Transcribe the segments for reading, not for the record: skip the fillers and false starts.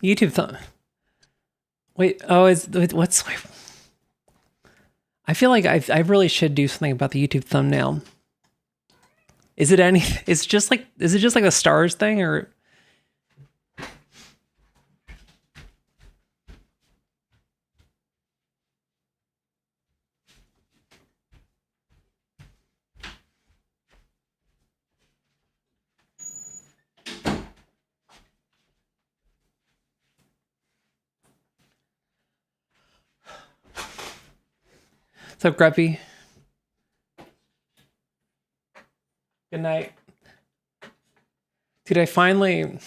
YouTube thumb. Wait, oh, what's... I feel like I really should do something about the YouTube thumbnail. Is it any... Is it just like a stars thing, or... What's up, Greppy? Good night. Dude, I finally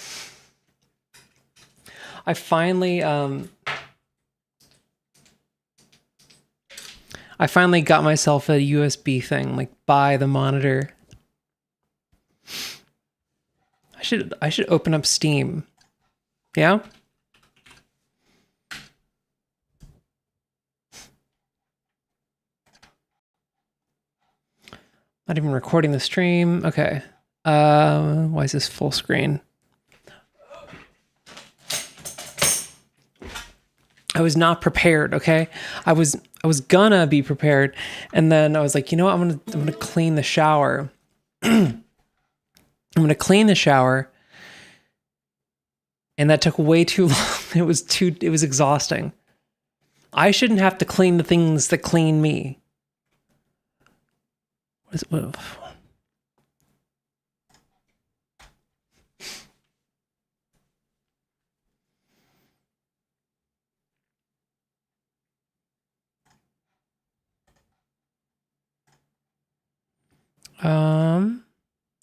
got myself a USB thing, like by the monitor. I should open up Steam. Yeah? Not even recording the stream. Okay. Why is this full screen? I was not prepared, okay? I was gonna be prepared, and then I was like, you know what? I'm gonna clean the shower. I'm gonna clean the shower. And that took way too long. It was exhausting. I shouldn't have to clean the things that clean me. What?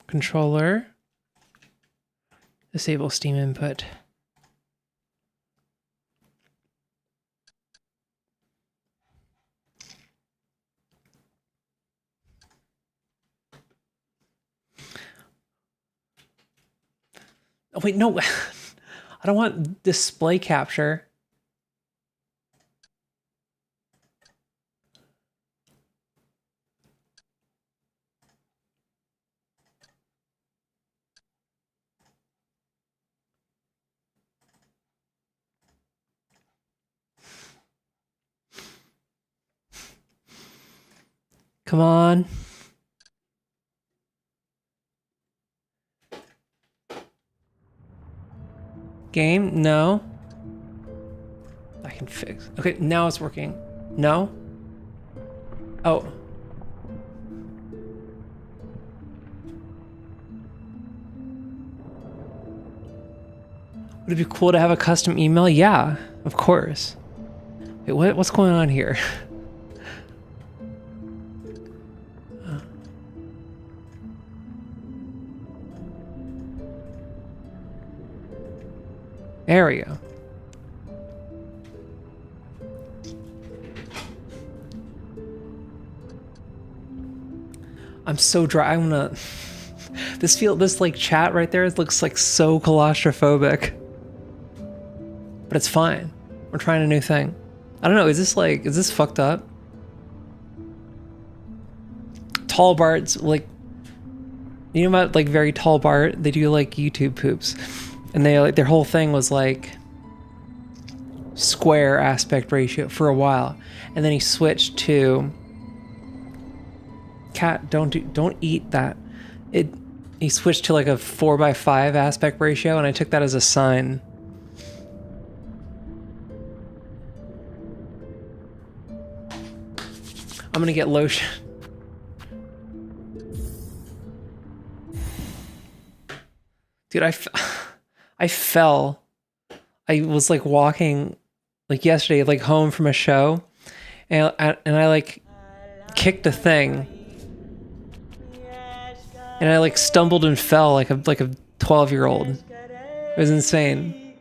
Controller. Disable Steam input. Oh, wait, no. I don't want display capture. Come on. Game? No. I can fix. Okay, now it's working. No? Oh. Would it be cool to have a custom email? Yeah, of course. Wait, what's going on here? There we go. I'm so dry. I'm gonna... This like chat right there looks like so claustrophobic. But it's fine. We're trying a new thing. I don't know, is this fucked up? Tall Bart's like... You know about like very tall Bart? They do like YouTube poops. And they like their whole thing was like square aspect ratio for a while, and then he switched to cat. Don't eat that. He switched to like a 4:5 aspect ratio, and I took that as a sign. I'm gonna get lotion. Dude, I fell. I was like walking like yesterday, like home from a show, and I like kicked a thing, and I like stumbled and fell like a 12-year-old. It was insane.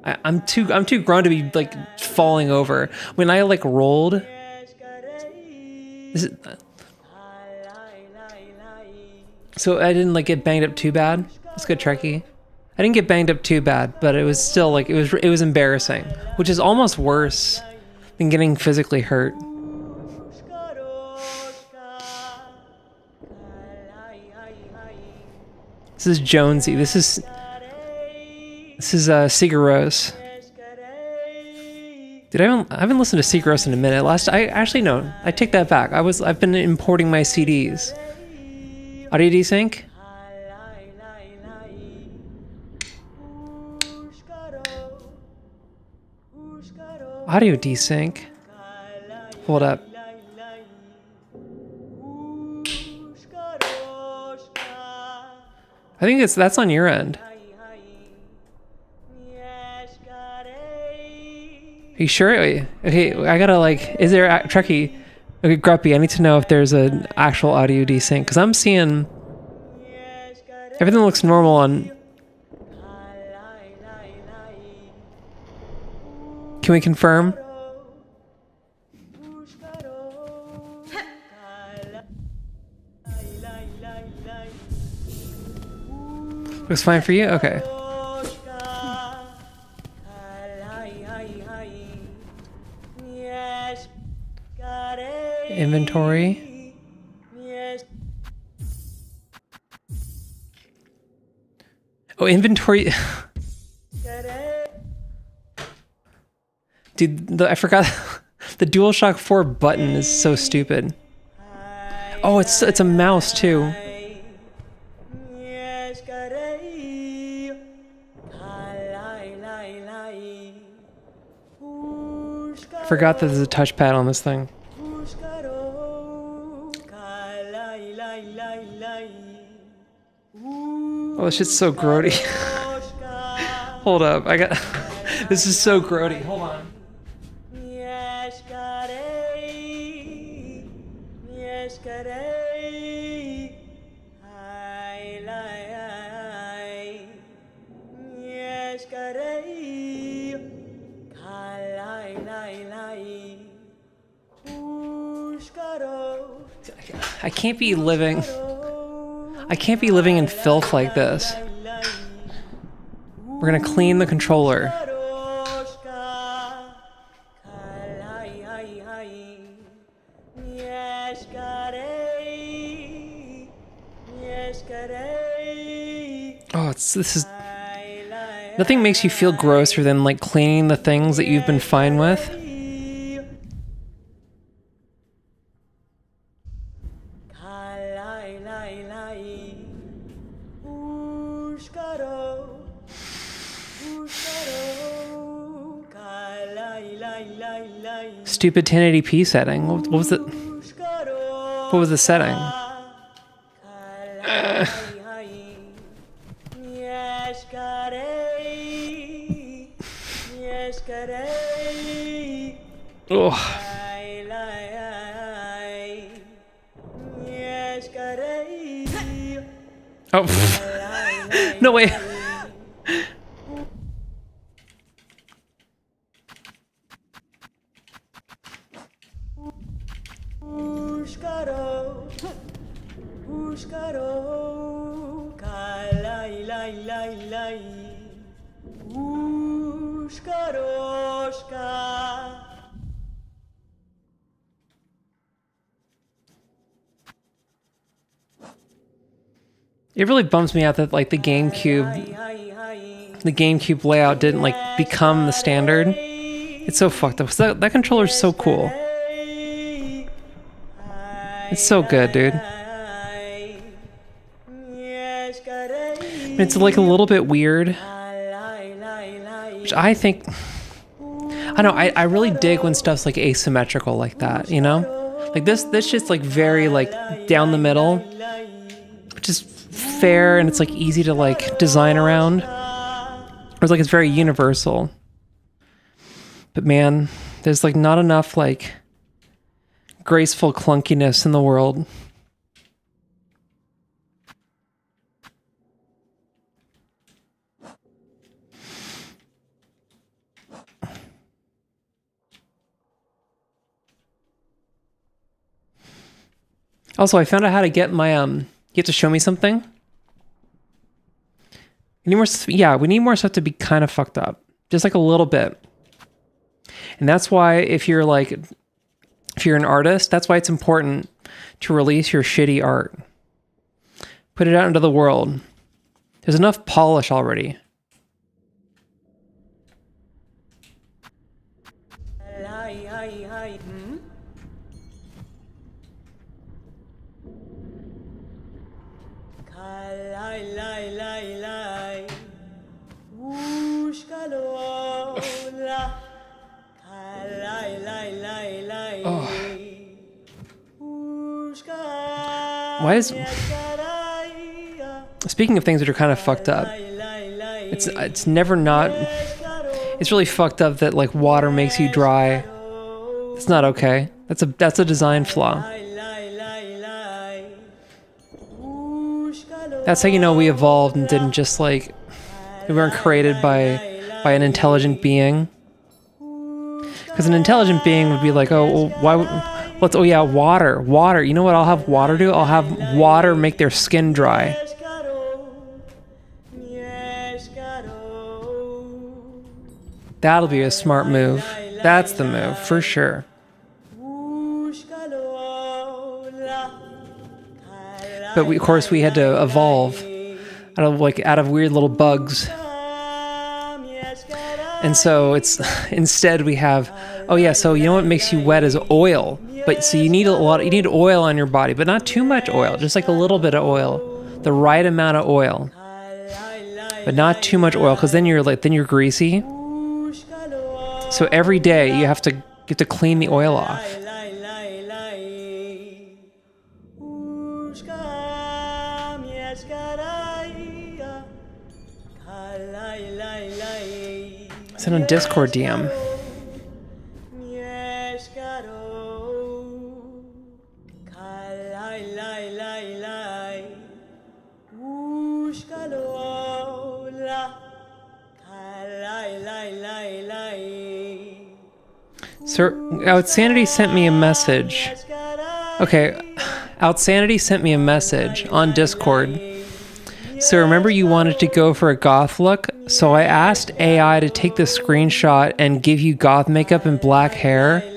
I'm too grown to be like falling over. When I like rolled, so I didn't like get banged up too bad. That's good, Trekkie. I didn't get banged up too bad, but it was still like it was embarrassing, which is almost worse than getting physically hurt. This is Jonesy. This is Sigur Rós. Dude, I haven't listened to Seagross in a minute. I actually no, I take that back. I've been importing my CDs. Audio desync? Audio desync? Hold up. I think that's on your end. Are you sure? Okay, I gotta like, is there, Trekkie, okay, Gruppy, I need to know if there's an actual audio desync, because I'm seeing, everything looks normal on, can we confirm? Looks fine for you? Okay. Inventory. Oh, inventory. Dude, I forgot. The DualShock 4 button is so stupid. Oh, it's a mouse too. I forgot that there's a touchpad on this thing. Oh, this shit's so grody. Hold up, I got... This is so grody. Hold on. I can't be living... I can't be living in filth like this. We're gonna clean the controller. Oh, this is... Nothing makes you feel grosser than like cleaning the things that you've been fine with. Stupid 1080p setting. What was it? What was the setting? Oh. Oh. No way. It really bums me out that like the GameCube layout didn't like become the standard. It's so fucked up. That controller's so cool. It's so good, dude. It's like a little bit weird, which I think, I don't know, I really dig when stuff's like asymmetrical like that, you know? Like this shit's like very like down the middle, which is fair, and it's like easy to like design around. It's like it's very universal. But man, there's like not enough like graceful clunkiness in the world. Also, I found out how to get my you have to show me something. We need more, yeah, we need more stuff to be kind of fucked up. Just like a little bit. And that's why if you're an artist, that's why it's important to release your shitty art. Put it out into the world. There's enough polish already. Oh. Why is... Speaking of things that are kind of fucked up, it's never not... It's really fucked up that like water makes you dry. It's not okay. That's a design flaw. That's how you know we evolved and didn't just like... We weren't created by an intelligent being. Because an intelligent being would be like, oh, well, why would... Oh yeah, water. You know what I'll have water do? I'll have water make their skin dry. That'll be a smart move. That's the move, for sure. But of course we had to evolve out of weird little bugs. And so it's instead we have, oh yeah, so you know what makes you wet is oil. But so you need oil on your body, but not too much oil, just like a little bit of oil, the right amount of oil, but not too much oil, because then you're greasy. So every day you have to clean the oil off. Send on Discord DM. Sir, Outsanity sent me a message. Okay, Outsanity sent me a message on Discord. So remember you wanted to go for a goth look? So I asked AI to take the screenshot and give you goth makeup and black hair.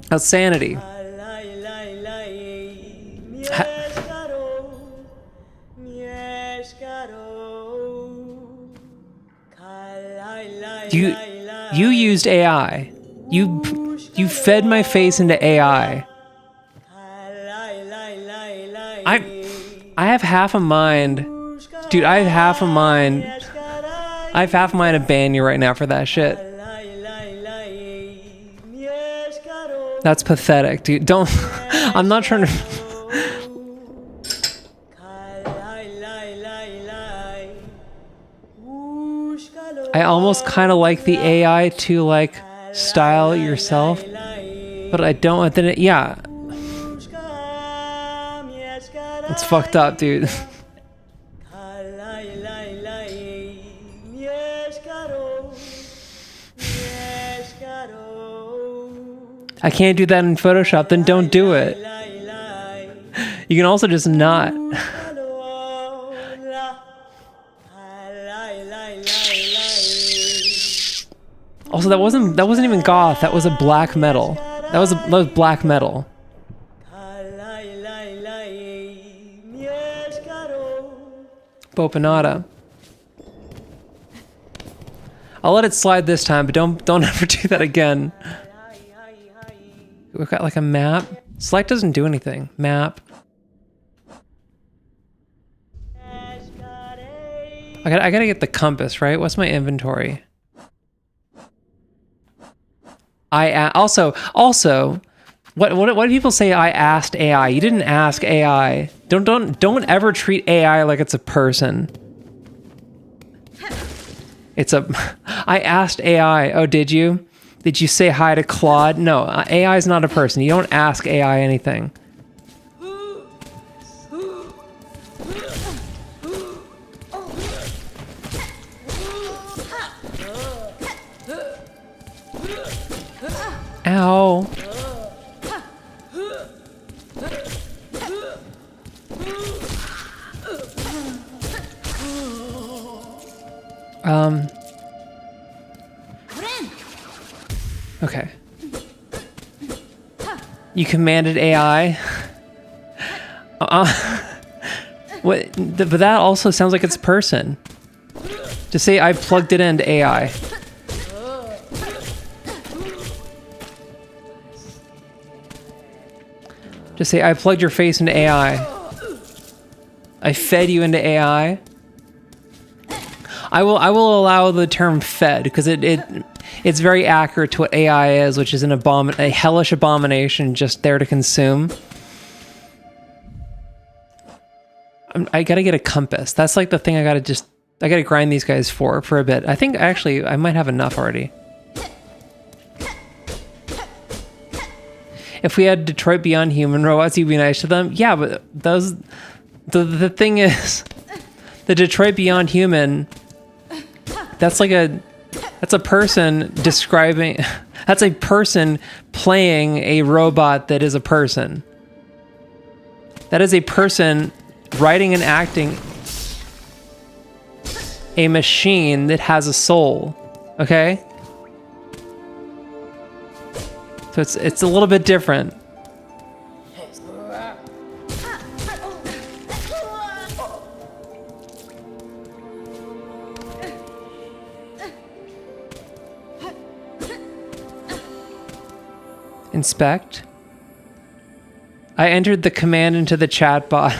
Outsanity. You used AI. You fed my face into AI. I have half a mind. Dude, I have half a mind. I have half a mind to ban you right now for that shit. That's pathetic, dude. Don't... I'm not trying to... I almost kind of like the AI to, like, style it yourself. But I don't... Then it, yeah. It's fucked up, dude. I can't do that in Photoshop, then don't do it. You can also just not. Also, that wasn't even goth. That was a black metal. That was black metal. Bopanada. I'll let it slide this time, but don't ever do that again. We've got like a map. Select doesn't do anything. Map. I gotta get the compass, right? What's my inventory? Also, what do people say? I asked AI. You didn't ask AI. Don't ever treat AI like it's a person. I asked AI. Oh, did you? Did you say hi to Claude? No, AI is not a person. You don't ask AI anything. Ow. Okay. You commanded AI. What? But that also sounds like it's a person. Just say I plugged it into AI. Just say I plugged your face into AI. I fed you into AI. I will allow the term fed because it's very accurate to what AI is, which is a hellish abomination just there to consume. I gotta get a compass. That's like the thing I gotta grind these guys for a bit. I think actually I might have enough already. If we had Detroit Beyond Human robots, you'd be nice to them. Yeah, but the thing is, the Detroit Beyond Human, that's a person describing, that's a person playing a robot that is a person. That is a person writing and acting a machine that has a soul, okay? So it's a little bit different. Inspect. I entered the command into the chat bot.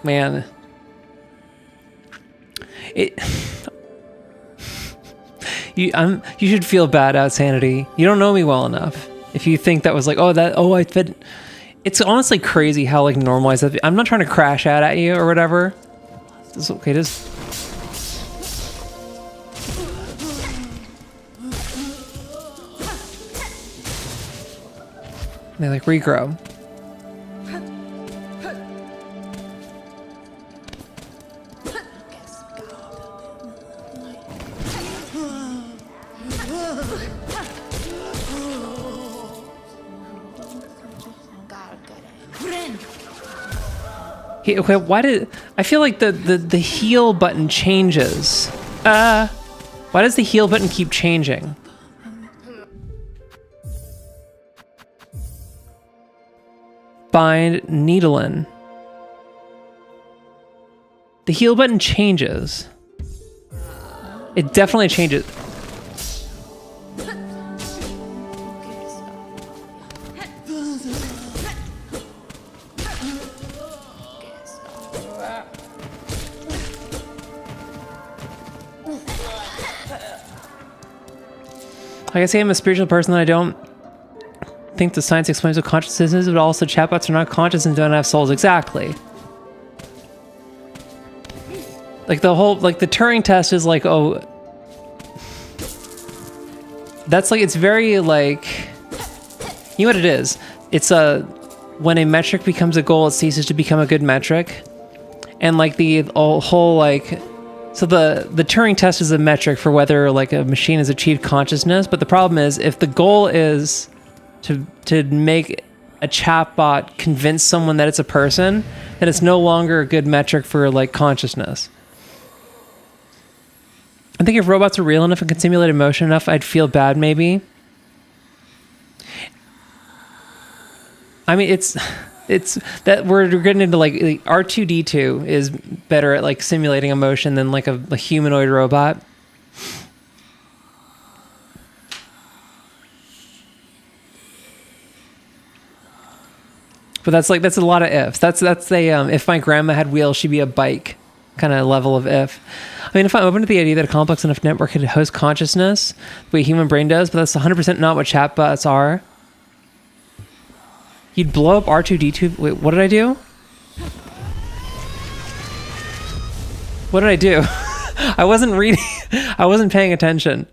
Man. You should feel bad out, Sanity. You don't know me well enough. If you think that was like, I fed. It's honestly crazy how like normalized that. I'm not trying to crash out at you or whatever. It's okay, just. They like regrow. Okay, why did I feel like the heal button changes? Why does the heal button keep changing? Bind Needlin. The heal button changes. It definitely changes. Like I say, I'm a spiritual person that I don't think the science explains what consciousness is, but also chatbots are not conscious and don't have souls. Exactly. Like the whole, like the Turing test is like, oh, that's like, it's very like, you know what it is? It's when a metric becomes a goal, it ceases to become a good metric. And like the whole like, so the Turing test is a metric for whether like a machine has achieved consciousness, but the problem is if the goal is to make a chatbot convince someone that it's a person, then it's no longer a good metric for like consciousness. I think if robots are real enough and can simulate emotion enough, I'd feel bad maybe. I mean, it's that we're getting into like R2-D2 is better at like simulating emotion than like a humanoid robot. But that's a lot of ifs. That's a if my grandma had wheels, she'd be a bike kind of level of if. I mean, if I'm open to the idea that a complex enough network could host consciousness the way a human brain does, but that's 100% not what chatbots are. You'd blow up R2-D2. Wait, what did I do? What did I do? I wasn't reading. I wasn't paying attention.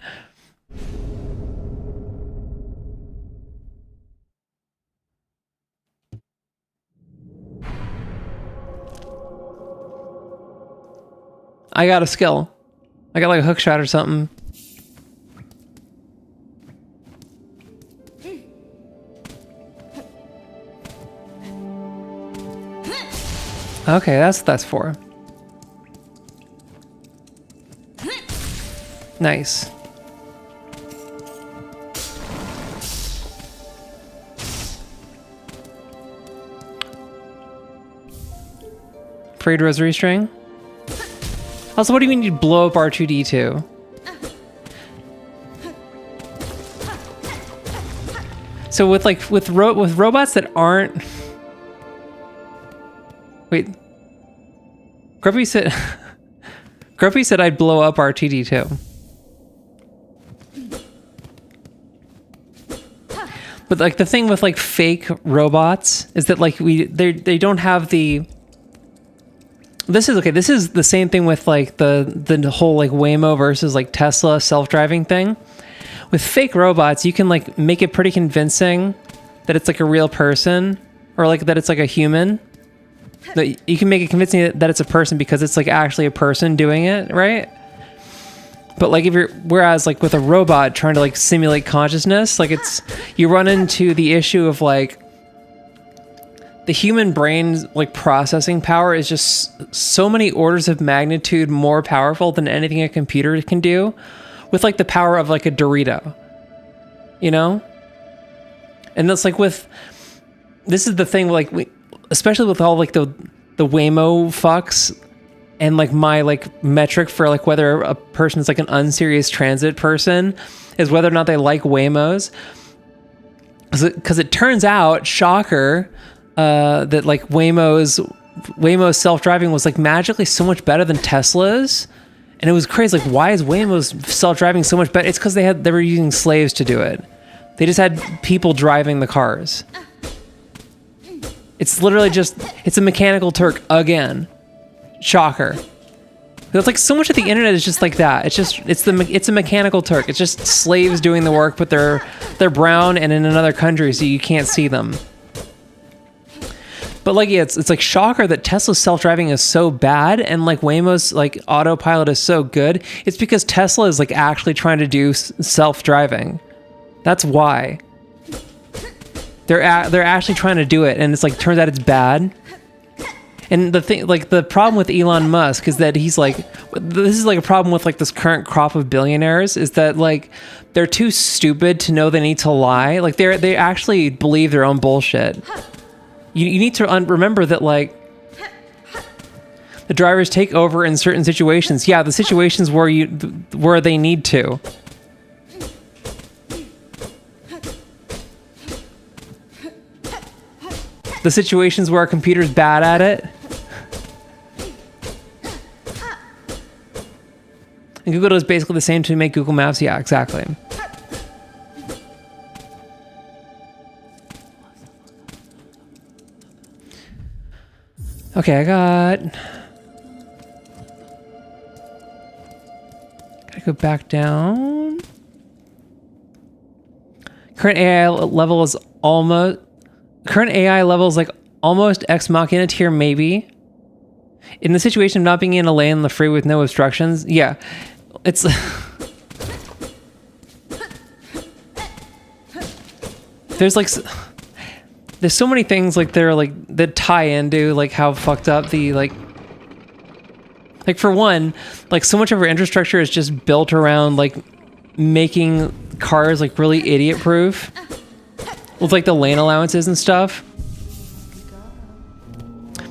I got a skill. I got like a hook shot or something. Okay, that's what that's for. Nice. Parade Rosary String. Also, what do you mean you blow up R2-D2? So with robots that aren't... Wait. Grumpy said... Grumpy said I'd blow up R2-D2. But like the thing with like fake robots is that like they don't have the... This is the same thing with like the whole like Waymo versus like Tesla self-driving thing. With fake robots, you can like make it pretty convincing that it's like a real person, or like that it's like a human. That you can make it convincing that it's a person because it's like actually a person doing it, right? But like whereas like with a robot trying to like simulate consciousness, like you run into the issue of like the human brain's like processing power is just so many orders of magnitude more powerful than anything a computer can do. With like the power of like a Dorito, you know? And that's like this is the thing, like especially with all like the Waymo fucks and like my like metric for like whether a person is like an unserious transit person is whether or not they like Waymos. Because it turns out, shocker, that like Waymo's self-driving was like magically so much better than Tesla's. And it was crazy. Like, why is Waymo's self-driving so much better? It's because they were using slaves to do it. They just had people driving the cars. It's literally it's a mechanical Turk again. Shocker. It's like so much of the internet is just like that. It's a mechanical Turk. It's just slaves doing the work, but they're brown and in another country, so you can't see them. But like, yeah, it's like shocker that Tesla's self-driving is so bad and like Waymo's like autopilot is so good. It's because Tesla is like actually trying to do self-driving. That's why. They're actually trying to do it, and it's like turns out it's bad. And the thing, like the problem with Elon Musk is that he's like, this is like a problem with like this current crop of billionaires is that like they're too stupid to know they need to lie. Like they actually believe their own bullshit. You need to remember that, like, the drivers take over in certain situations. Yeah, the situations where they need to. The situations where our computer's bad at it. And Google does basically the same to make Google Maps. Yeah, exactly. Okay, gotta go back down. Current AI level is like almost Ex Machina tier, maybe. In the situation of not being in a lane on the freeway with no obstructions, yeah, it's there's so many things like that tie into like how fucked up the like for one, like so much of our infrastructure is just built around like making cars like really idiot proof with like the lane allowances and stuff.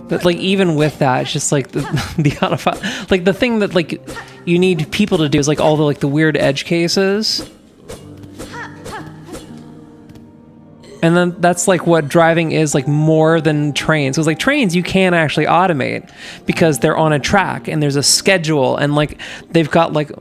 But like even with that, it's just like the like the thing that like you need people to do is like all the like the weird edge cases. And then that's like what driving is like more than trains. So it's like trains you can actually automate because they're on a track and there's a schedule and like they've got like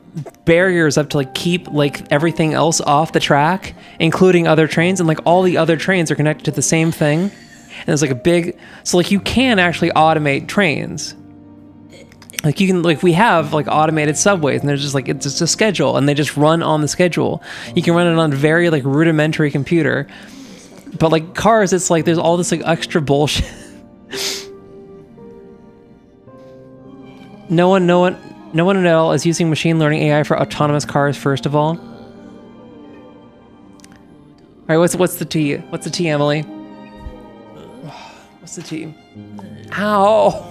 barriers up to like keep like everything else off the track, including other trains, and like all the other trains are connected to the same thing. And there's like a big, so like you can actually automate trains. Like you can, like we have like automated subways and there's just like, it's just a schedule and they just run on the schedule. You can run it on a very like rudimentary computer. But like cars, it's like there's all this like extra bullshit. No one at all is using machine learning AI for autonomous cars. First of all, all right. What's the T? What's the T, Emily? What's the T? Ow!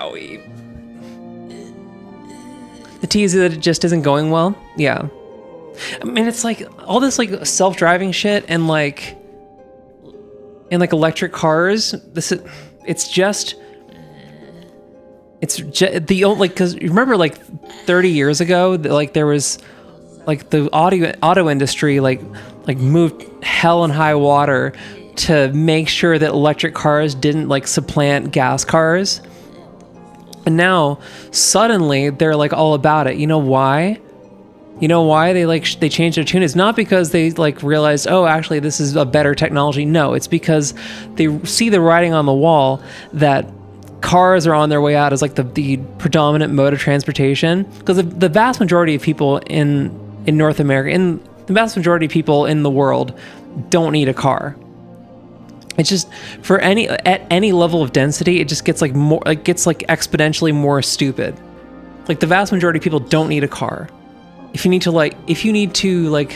Owie. The T is that it just isn't going well. Yeah. I mean, it's like all this like self-driving shit and like electric cars. It's just the old, like, because remember like 30 years ago, like there was like the auto industry like moved hell and high water to make sure that electric cars didn't like supplant gas cars. And now suddenly they're like all about it. You know why? You know why they changed their tune? It's not because they like realized, oh, actually this is a better technology. No, it's because they see the writing on the wall that cars are on their way out as like the predominant mode of transportation. Because the vast majority of people in North America, and the vast majority of people in the world, don't need a car. It's just at any level of density, it just gets like more, like gets like exponentially more stupid. Like the vast majority of people don't need a car. If you need to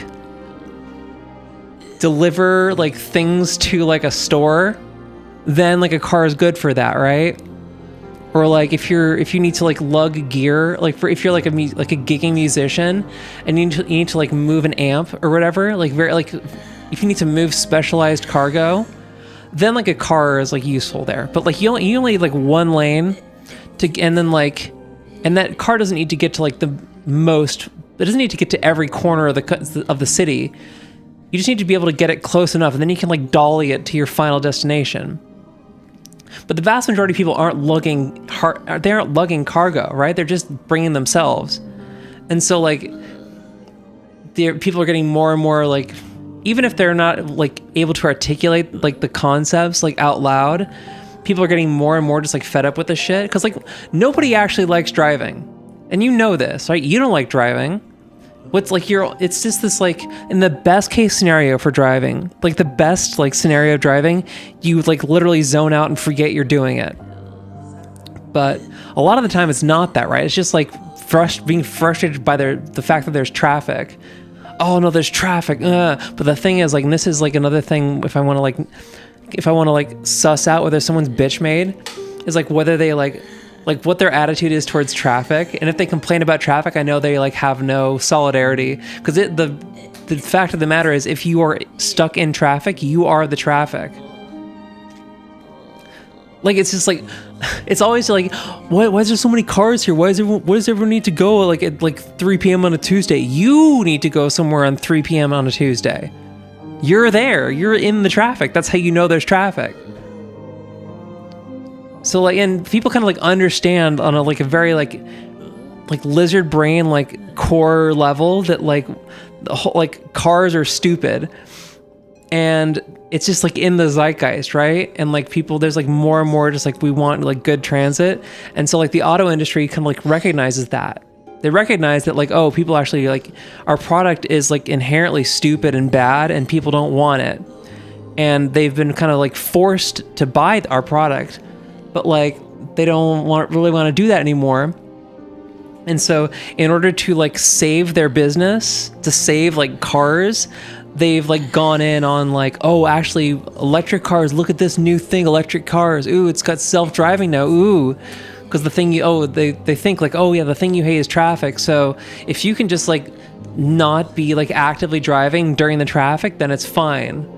deliver like things to like a store, then like a car is good for that, right? Or like if you need to like lug gear, like if you're like a gigging musician and you need to like move an amp or whatever, like if you need to move specialized cargo, then like a car is like useful there. But like you only need like one lane and that car doesn't need to get to like it doesn't need to get to every corner of the city. You just need to be able to get it close enough, and then you can like dolly it to your final destination. But the vast majority of people aren't lugging cargo, right? They're just bringing themselves. And so like people are getting more and more like, even if they're not like able to articulate like the concepts like out loud, people are getting more and more just like fed up with this shit. Because like nobody actually likes driving. And you know this, right? You don't like driving. It's just this like, in the best case scenario for driving, like the best like scenario of driving, you like literally zone out and forget you're doing it. But a lot of the time it's not that, right? It's just like being frustrated by the fact that there's traffic. Oh no, there's traffic. But the thing is, like, and this is like another thing, if I want to like suss out whether someone's bitch made, is like whether they like what their attitude is towards traffic. And if they complain about traffic, I know they like have no solidarity, because the fact of the matter is, if you are stuck in traffic, you are the traffic. Like, it's just like, it's always like, why is there so many cars here? Why does everyone need to go like at like 3 p.m. on a Tuesday? You need to go somewhere on 3 p.m. on a Tuesday. You're there. You're in the traffic. That's how you know there's traffic. So like, and people kind of like understand on a like a very like lizard brain like core level that like the whole, like cars are stupid, and it's just like in the zeitgeist, right? And like people, there's like more and more just like, we want like good transit. And so like the auto industry kind of like recognizes that. They recognize that like, oh, people actually like, our product is like inherently stupid and bad and people don't want it. And they've been kind of like forced to buy our product, but like they don't really want to do that anymore. And so in order to like save their business, to save like cars, they've like gone in on like, oh, actually electric cars, look at this new thing, electric cars. Ooh, it's got self-driving now. Ooh, because the thing they think like, oh yeah, the thing you hate is traffic. So if you can just like not be like actively driving during the traffic, then it's fine.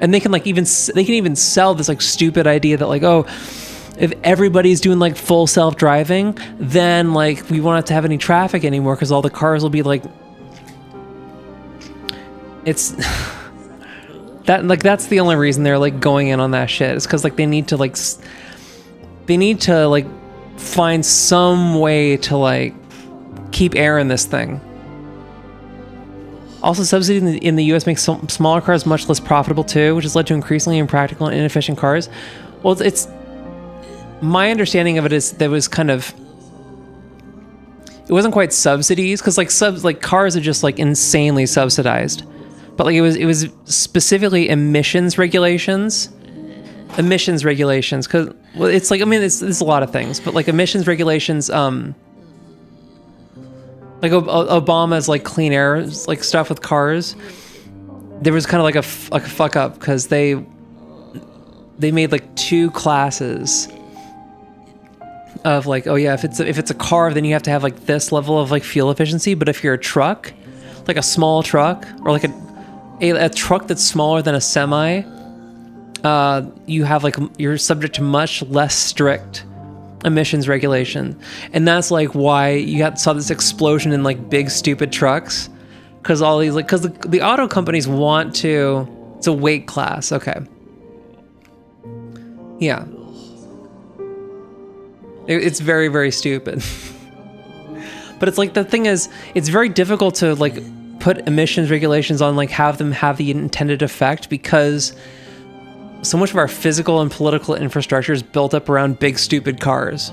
And they can even sell this like stupid idea that like, oh, if everybody's doing like full self-driving, then like we won't have to have any traffic anymore because all the cars will be like, it's that like, that's the only reason they're like going in on that shit. It's because like they need to like find some way to like keep air in this thing. Also, subsidy in the US makes smaller cars much less profitable too, which has led to increasingly impractical and inefficient cars. Well, it's my understanding of it is there was kind of, it wasn't quite subsidies, because like cars are just like insanely subsidized, but like it was specifically emissions regulations, because, well, it's like, I mean, it's a lot of things, but like emissions regulations, like Obama's like clean air like stuff with cars, there was kind of like a fuck up, because they made like two classes of like, oh yeah, if it's a car, then you have to have like this level of like fuel efficiency. But if you're a truck, like a small truck, or like a truck that's smaller than a semi, you have like, you're subject to much less strict emissions regulation. And that's like why you saw this explosion in like big stupid trucks, because all these, like, because the auto companies want to, it's a weight class. Okay. Yeah. It's very, very stupid. But it's like, the thing is, it's very difficult to like put emissions regulations on, like have them have the intended effect, because so much of our physical and political infrastructure is built up around big stupid cars.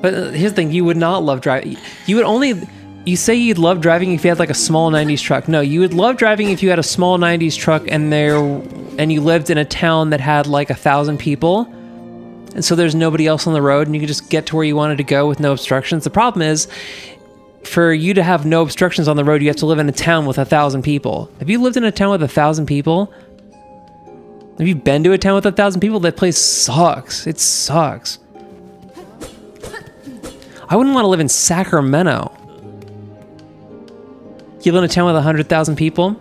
But here's the thing, you would not love driving. You say you'd love driving if you had like a small 90s truck. No, you would love driving if you had a small 90s truck and you lived in a town that had like 1,000 people. And so there's nobody else on the road and you could just get to where you wanted to go with no obstructions. The problem is, for you to have no obstructions on the road, you have to live in a town with 1,000 people. Have you lived in a town with 1,000 people? Have you been to a town with 1,000 people? That place sucks. It sucks. I wouldn't want to live in Sacramento. You live in a town with 100,000 people?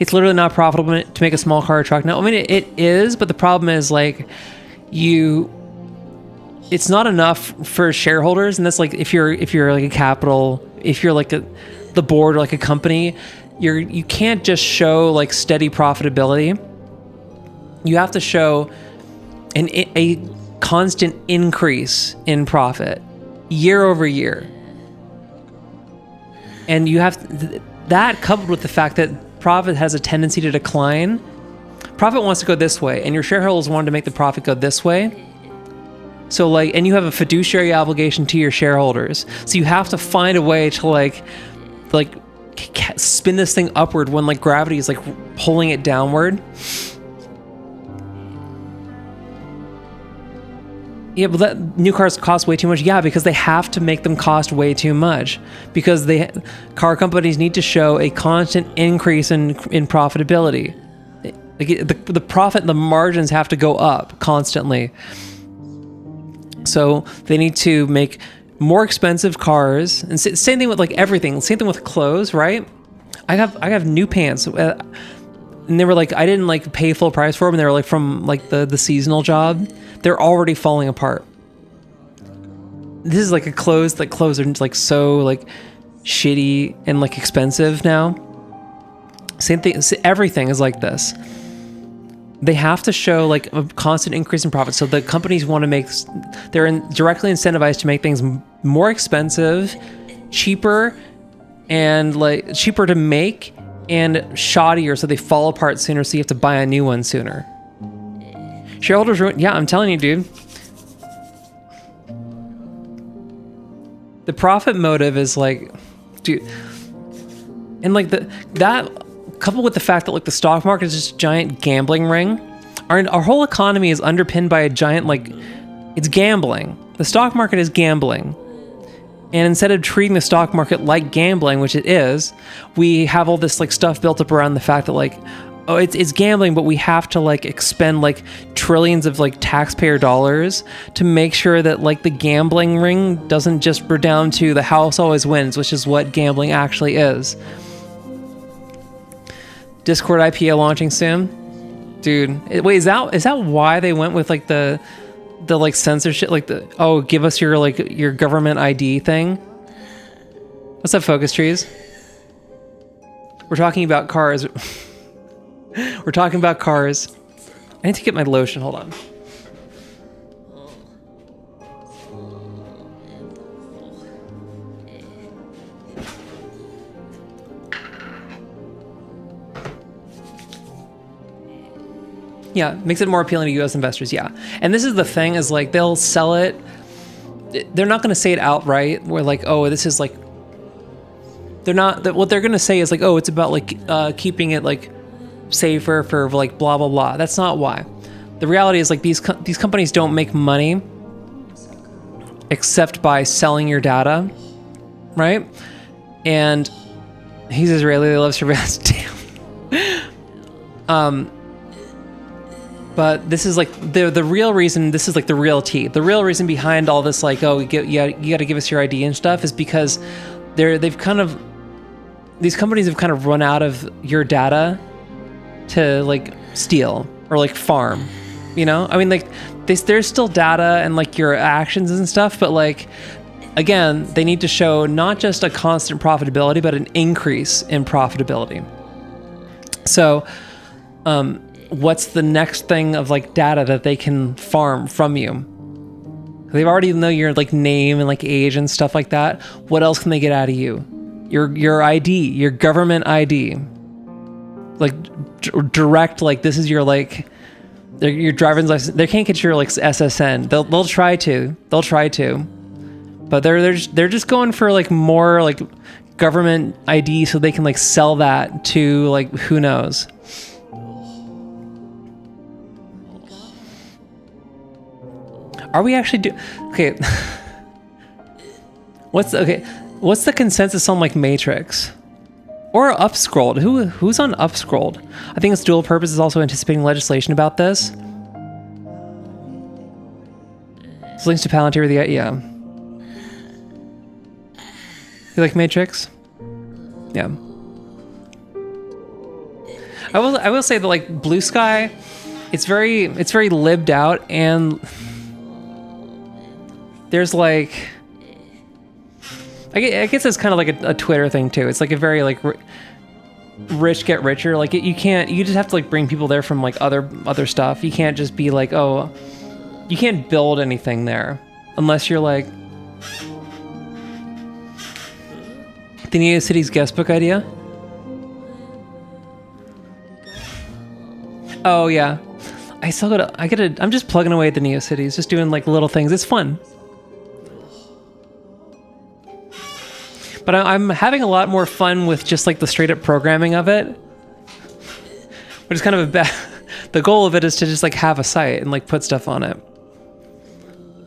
It's literally not profitable to make a small car or truck. No, I mean, it is, but the problem is, like, it's not enough for shareholders, and that's like, if you're like a capital, if you're like the board or like a company, you can't just show like steady profitability. You have to show a constant increase in profit year over year. And you have that coupled with the fact that profit has a tendency to decline. Profit wants to go this way, and your shareholders want to make the profit go this way. So like, and you have a fiduciary obligation to your shareholders. So you have to find a way to like spin this thing upward when like gravity is like pulling it downward. Yeah, but that new cars cost way too much. Yeah, because they have to make them cost way too much, because car companies need to show a constant increase in profitability. Like the profit, the margins have to go up constantly. So they need to make more expensive cars, and same thing with like everything. Same thing with clothes, right? I have new pants, and they were like, I didn't like pay full price for them, and they were like from like the seasonal job. They're already falling apart. This is like clothes are like so like shitty and like expensive now. Same thing. Everything is like this. They have to show like a constant increase in profit. So the companies want to make, they're directly incentivized to make things more expensive, cheaper, and like cheaper to make and shoddier, so they fall apart sooner, so you have to buy a new one sooner. Shareholders ruin, yeah, I'm telling you, dude. The profit motive is like, dude, and like that coupled with the fact that like the stock market is just a giant gambling ring. Our whole economy is underpinned by a giant, like, it's gambling. The stock market is gambling. And instead of treating the stock market like gambling, which it is, we have all this like stuff built up around the fact that like, oh, it's gambling, but we have to like expend like trillions of like taxpayer dollars to make sure that like the gambling ring doesn't just redound to the house always wins, which is what gambling actually is. Discord IPO launching soon, dude. Wait, is that why they went with like the like censorship, like give us your like your government ID thing? What's up, Focus Trees? We're talking about cars. We're talking about cars. I need to get my lotion. Hold on. Yeah, makes it more appealing to U.S. investors, yeah. And this is the thing, is like they'll sell it. They're not going to say it outright. Where like, oh, this is like. They're not. What they're going to say is like, oh, it's about like keeping it like safer for like blah blah blah. That's not why. The reality is like these companies don't make money except by selling your data, right? And he's Israeli. They love surveillance. Damn. But this is like the real reason. This is like the real tea. The real reason behind all this, like, oh, you got to give us your ID and stuff, is because these companies have kind of run out of your data to like steal or like farm. You know, I mean, like there's still data and like your actions and stuff, but like again, they need to show not just a constant profitability, but an increase in profitability. So, what's the next thing of like data that they can farm from you? They already know your like name and like age and stuff like that. What else can they get out of you? Your ID, your government ID, like direct, like this is your like your driver's license. They can't get your like SSN. They'll try to, but they're just going for like more like government ID so they can like sell that to like who knows. Are we actually okay? What's the consensus on like Matrix or Upscrolled? Who's on Upscrolled? I think it's Dual Purpose is also anticipating legislation about this. It's links to Palantir with the yeah. You like Matrix? Yeah. I will say that like Blue Sky, it's very libbed out, and there's like, I guess it's kind of like a Twitter thing too. It's like a very like rich get richer. Like you just have to like bring people there from like other stuff. You can't just be like, oh, you can't build anything there unless you're like the NeoCities guestbook idea. Oh yeah, I'm just plugging away at the NeoCities, just doing like little things. It's fun. But I'm having a lot more fun with just like the straight up programming of it, which is kind of the goal of it is to just like have a site and like put stuff on it.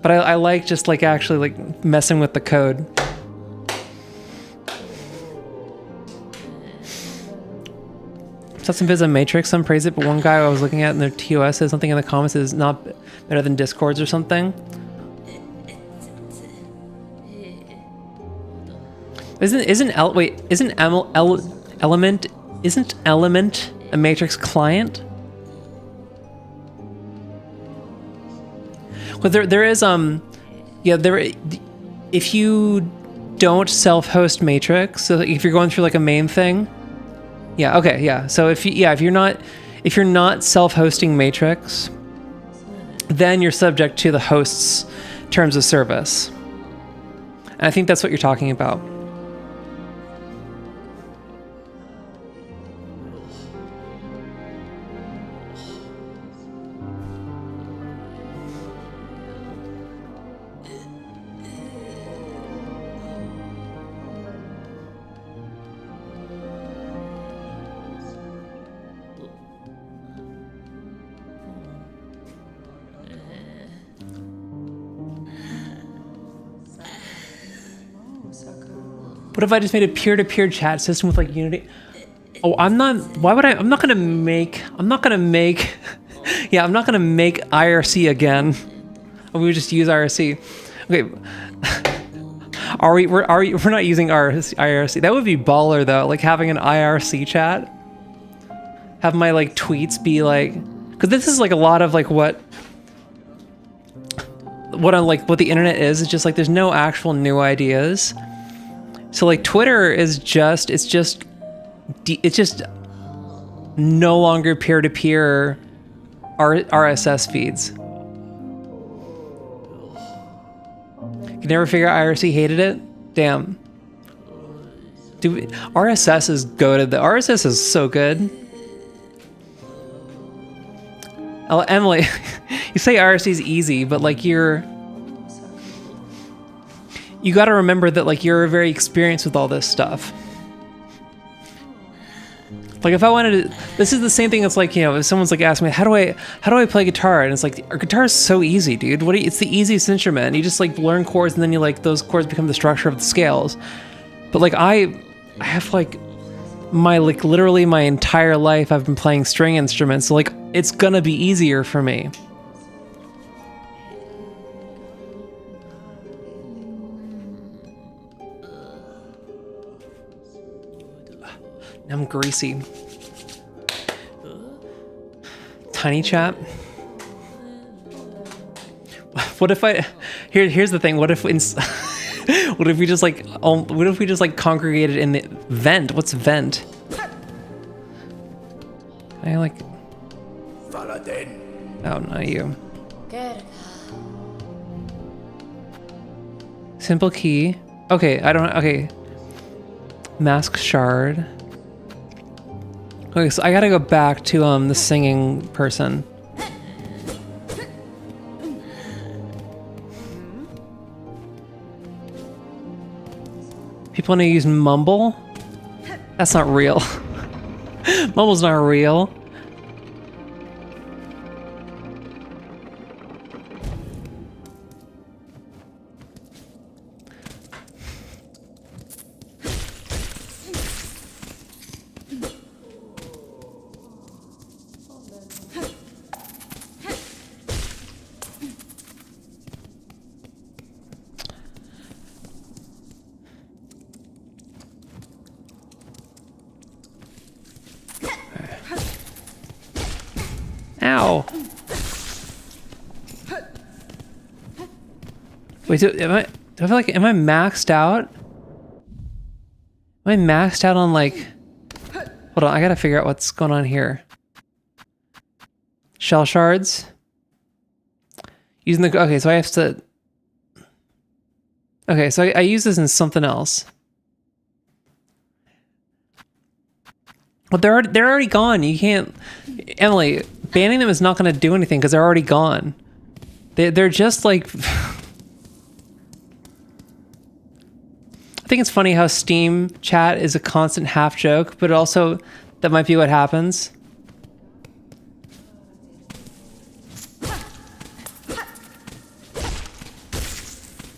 But I like just like actually like messing with the code. Saw some vids on Matrix, some praise it, but one guy I was looking at in their TOS said something in the comments is not better than Discords or something. Isn't Element a Matrix client? Well, there is if you don't self-host Matrix, so if you're going through like a main thing, yeah, okay, yeah. So if you're not self-hosting Matrix, then you're subject to the host's terms of service. And I think that's what you're talking about. What if I just made a peer-to-peer chat system with like Unity? Oh, I'm not gonna make IRC again. We would just use IRC. Okay. We're not using IRC. That would be baller though, like having an IRC chat. Have my like tweets be like, because this is like a lot of like what the internet is just like there's no actual new ideas. So like Twitter is just no longer peer-to-peer RSS feeds. You never figure out IRC hated it? Damn. Dude, RSS is goated. The RSS is so good. Oh, Emily, you say RSC is easy, but like you got to remember that like you're very experienced with all this stuff. Like if I wanted to, this is the same thing. It's like, you know, if someone's like asking me, how do I play guitar? And it's like, our guitar is so easy, dude. It's the easiest instrument. You just like learn chords and then you like, those chords become the structure of the scales. But like I have like like literally my entire life I've been playing string instruments, so like it's gonna be easier for me. I'm greasy. Tiny chat. What if I? Here's the thing. What if what if we just like? What if we just like congregated in the vent? What's vent? I like. Oh, not you. Simple key. Okay, I don't. Okay. Mask shard. Okay, so I gotta go back to the singing person. People want to use mumble? That's not real. Mumble's not real. Ow. Wait, do I feel like, am I maxed out? Am I maxed out on like, hold on, I gotta figure out what's going on here. Shell shards. Using the, okay, so I have to, okay, so I use this in something else. Well, they're already gone. You can't, Emily, banning them is not going to do anything because they're already gone. They're just like, I think it's funny how Steam chat is a constant half joke, but also that might be what happens.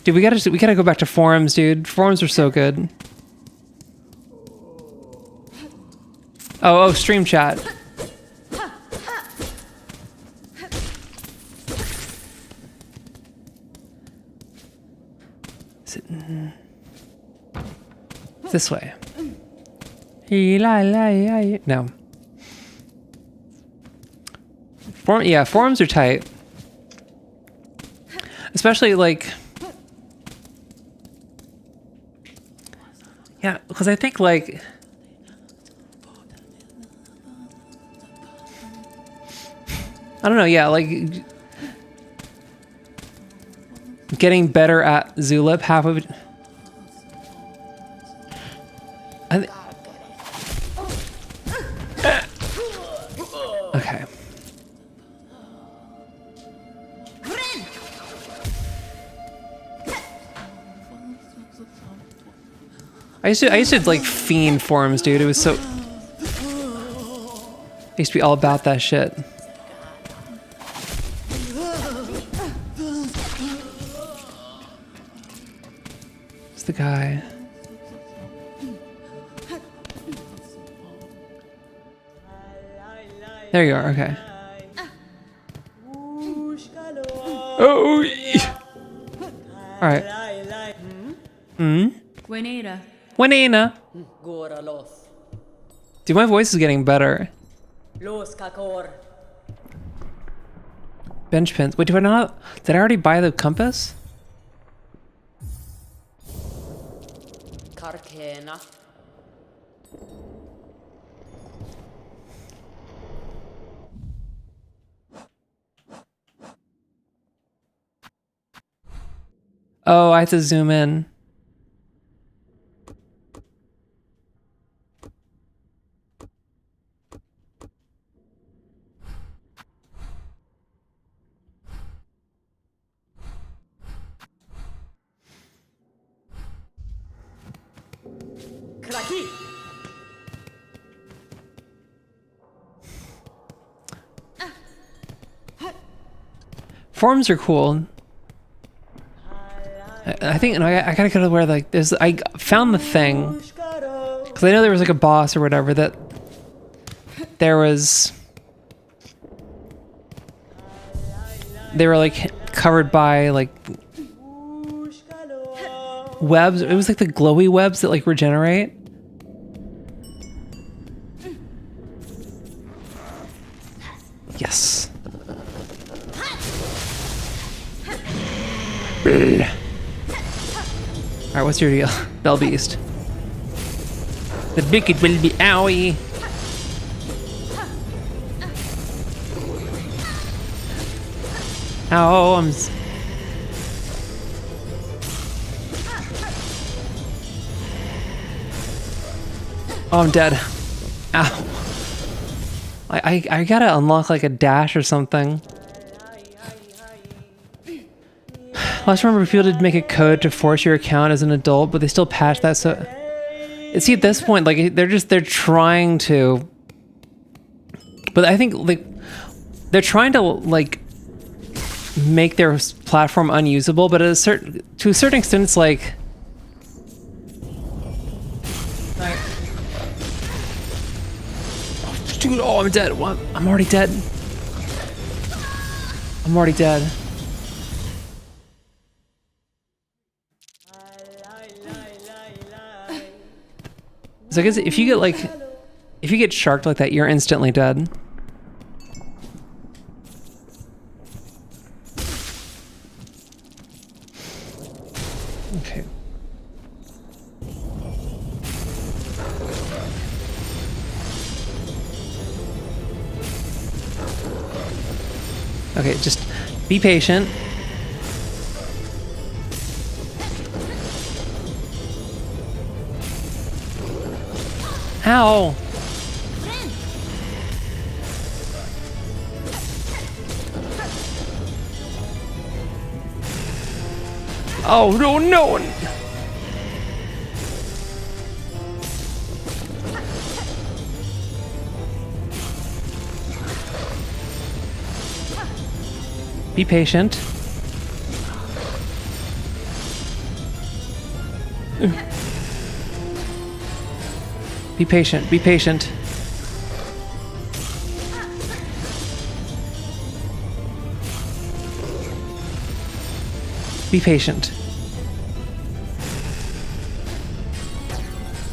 Dude, we gotta go back to forums, dude. Forums are so good. Oh, stream chat. Is it this way? No. Yeah, forums are tight. Especially like, yeah, because I think like, I don't know, yeah, like getting better at Zulip, half of it. Okay. I used to like fiend forums, dude. It was so, I used to be all about that shit. It's the guy. There you are, okay. Oh! Alright. Juanita. Dude, my voice is getting better. Bench pins. Wait, do I not? Did I already buy the compass? Oh, I have to zoom in. Forums are cool. I think I gotta go to where like there's. I found the thing because Because I know there was like a boss or whatever that there was. They were like covered by like webs. It was like the glowy webs that like regenerate. Yes. Alright, what's your deal? Bell Beast. The bigot will be owie. Ow, I'm dead. Ow. I gotta unlock like a dash or something. Last remember people did make a code to force your account as an adult, but they still patched that, so see at this point like they're trying to, but I think like they're trying to like make their platform unusable, but to a certain extent it's like dude, oh, I'm dead. What? I'm already dead. I'm already dead. So I guess if you get sharked like that, you're instantly dead. Okay. Okay, just be patient. Ow! Oh, no, no! Be patient. Be patient, be patient. Be patient.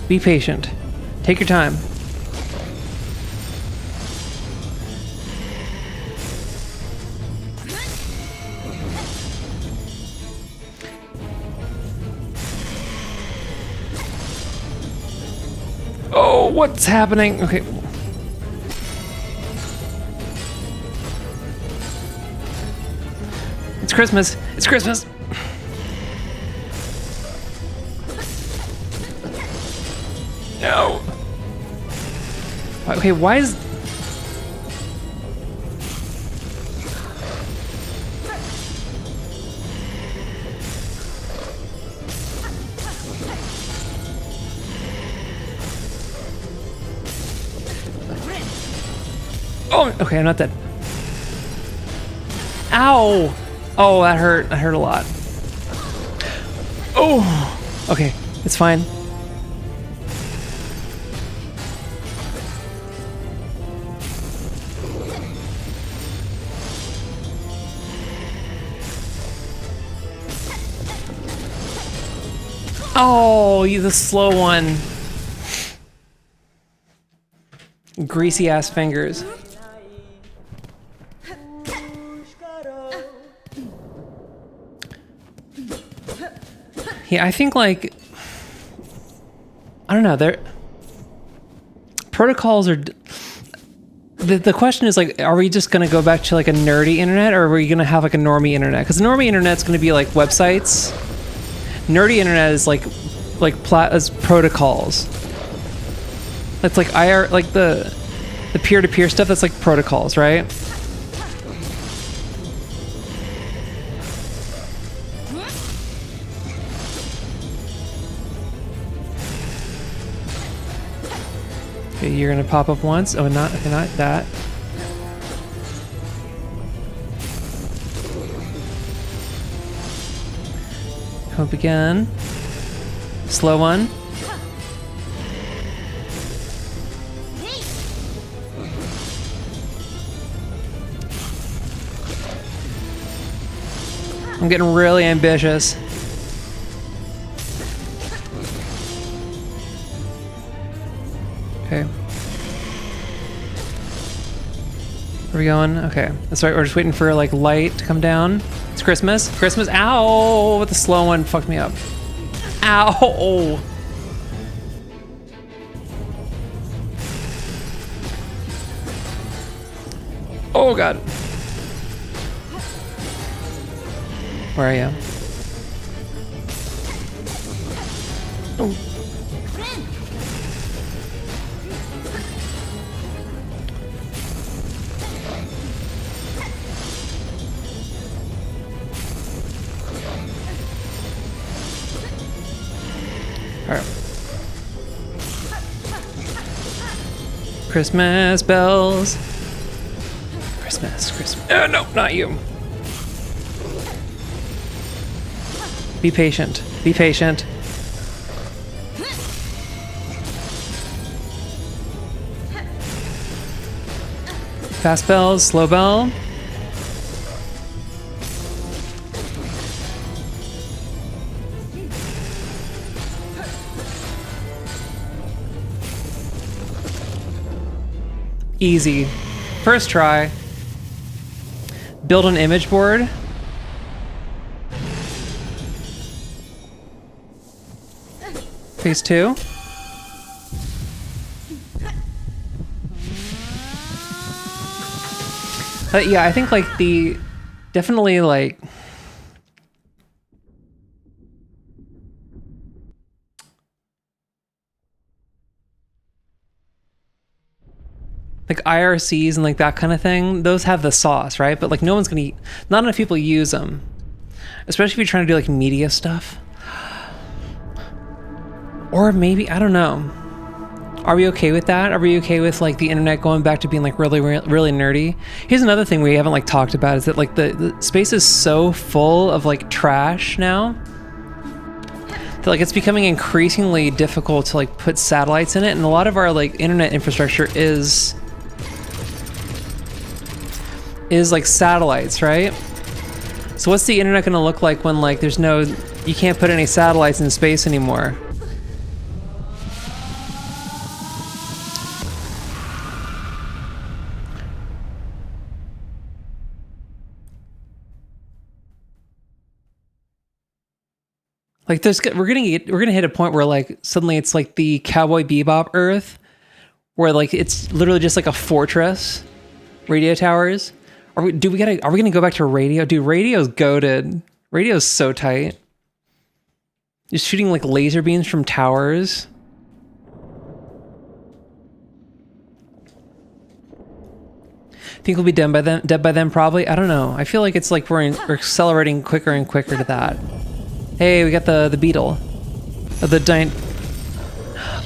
Be patient. Take your time. Oh, what's happening? Okay. It's Christmas. It's Christmas. No. Okay, why is... Oh, okay, I'm not dead. Ow! Oh, that hurt. That hurt a lot. Oh! Okay, it's fine. Oh, you the slow one. Greasy ass fingers. Yeah, I think like, I don't know, protocols are, the question is like, are we just going to go back to like a nerdy internet, or are we going to have like a normie internet? Because the normie internet's going to be like websites. Nerdy internet is like as protocols. That's like like the peer-to-peer stuff, that's like protocols, right? Okay, you're gonna pop up once. Oh, not that. Come up again. Slow one. I'm getting really ambitious. Okay. Where are we going? Okay. That's right, we're just waiting for like light to come down. It's Christmas. Christmas. Ow! The slow one fucked me up. Ow! Oh god. Where are you? Oh. Alright. Christmas bells. Christmas. No, not you. Be patient. Be patient. Fast bells, slow bell. Easy. First try. Build an image board. Phase 2. Yeah, I think like definitely like IRCs and like that kind of thing, those have the sauce, right? But like not enough people use them. Especially if you're trying to do like media stuff. Or maybe, I don't know. Are we okay with that? Are we okay with like the internet going back to being like really nerdy? Here's another thing we haven't like talked about is that like the space is so full of like trash now that like it's becoming increasingly difficult to like put satellites in it, and a lot of our like internet infrastructure is like satellites, right? So what's the internet gonna look like when like you can't put any satellites in space anymore? Like we're gonna hit a point where like suddenly it's like the Cowboy Bebop Earth, where like it's literally just like a fortress, radio towers. Are we gonna go back to radio? Dude, radio's goated. Radio's so tight. Just shooting like laser beams from towers. Think we'll be dead by then probably. I don't know. I feel like it's like we're accelerating quicker and quicker to that. Hey, we got the beetle.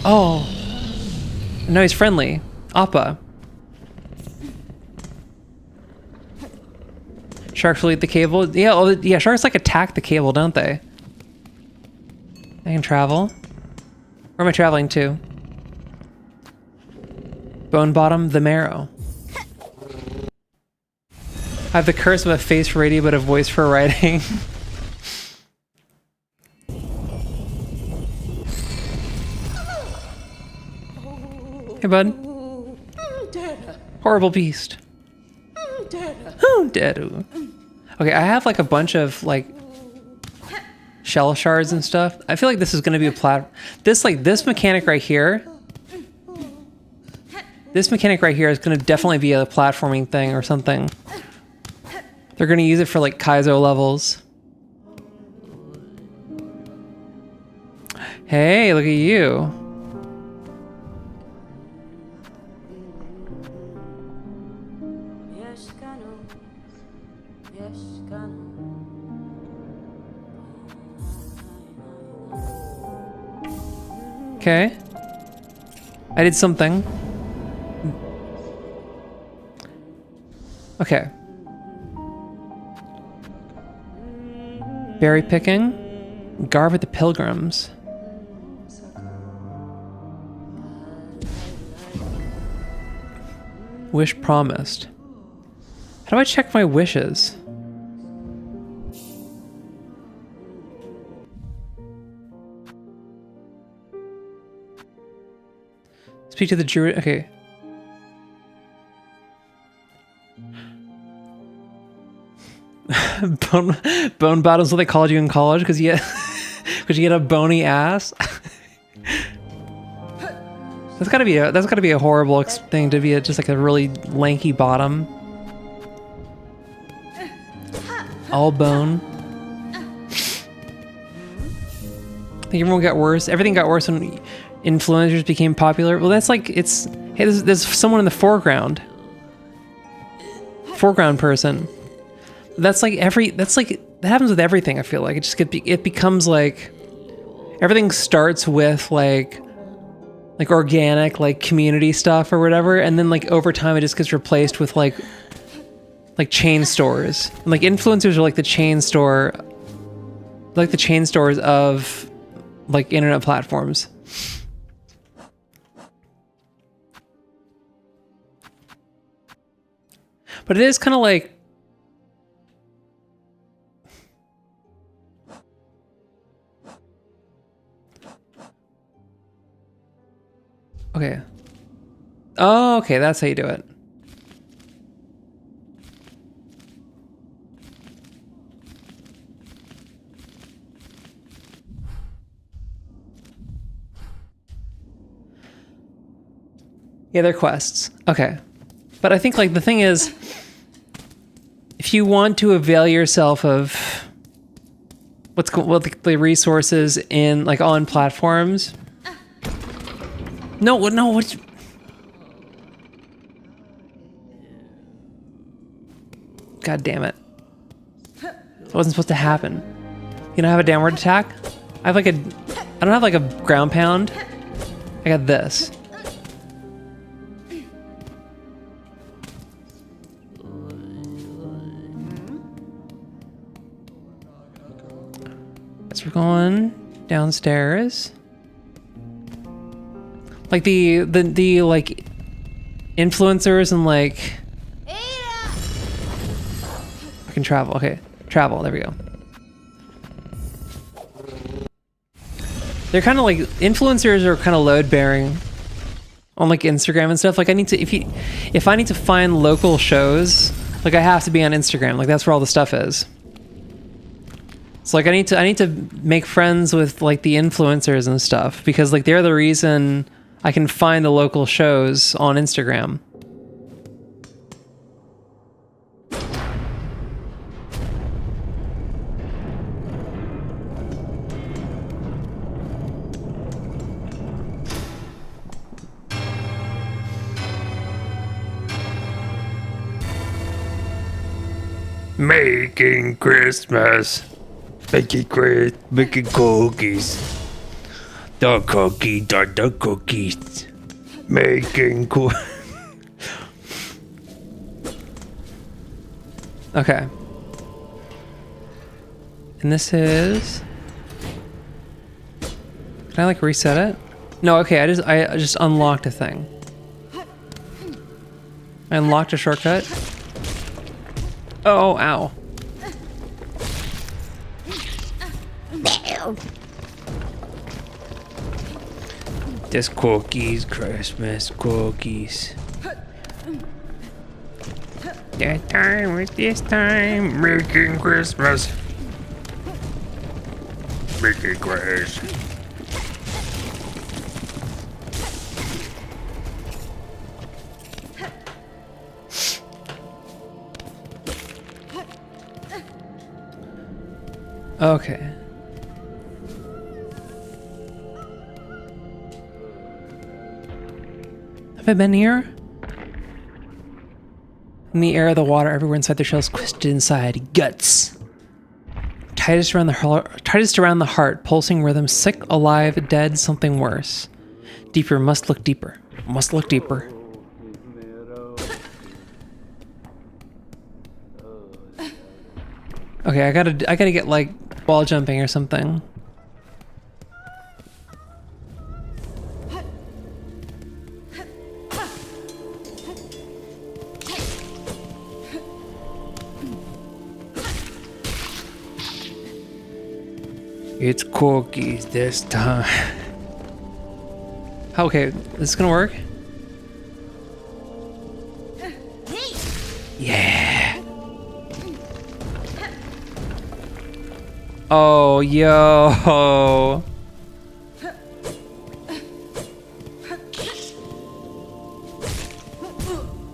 Oh. No, he's friendly. Appa. Sharks will eat the cable. Yeah, yeah, sharks like attack the cable, don't they? I can travel. Where am I traveling to? Bone bottom, the marrow. I have the curse of a face for radio, but a voice for writing. Hey, bud. Horrible beast. Oh, dead. Okay, I have like a bunch of like shell shards and stuff. I feel like this is going to be a this mechanic right here. This mechanic right here is going to definitely be a platforming thing or something. They're going to use it for like Kaizo levels. Hey, look at you. Okay. I did something. Okay. Berry picking. Garb at the Pilgrims. Wish promised. How do I check my wishes? Speak to the jury. Okay. Bone bottom's what they called you in college because you had a bony ass. That's gotta be a horrible thing to be just like a really lanky bottom. All bone. I think everyone got worse. Everything got worse when influencers became popular. Well, that's like hey, there's someone in the foreground. Foreground person. That's like that happens with everything. I feel like it becomes like everything starts with like organic like community stuff or whatever, and then like over time it just gets replaced with like chain stores. And, like influencers are like the chain store, like the chain stores of like internet platforms. But it is kind of like okay. Oh, okay, that's how you do it. Yeah, they're quests. Okay. But I think like the thing is, if you want to avail yourself of what the resources in like on platforms. No, what? God damn it. It wasn't supposed to happen. You don't have a downward attack? I don't have like a ground pound. I got this. So we're going downstairs. Like the like influencers and like I can travel. Okay, travel. There we go. They're kind of like influencers are kind of load bearing on like Instagram and stuff. Like if I need to find local shows, like I have to be on Instagram. Like that's where all the stuff is. So like I need to make friends with like the influencers and stuff because like they're the reason I can find the local shows on Instagram. Making Christmas. Making cookies. The cookies. Making Okay. And this is... Can I like reset it? No, okay, I just unlocked a thing. I unlocked a shortcut. Oh, ow. This cookies, Christmas cookies. That time with this time, making Christmas. Making Christmas. Okay. Have I been here? In the air, the water everywhere inside the shell's twisted inside. Guts. Tightest around the heart, pulsing rhythm, sick, alive, dead, something worse. Deeper, must look deeper. Must look deeper. Okay, I gotta get like wall jumping or something. It's cookies this time. Okay, this is gonna work. Yeah. Oh, yo.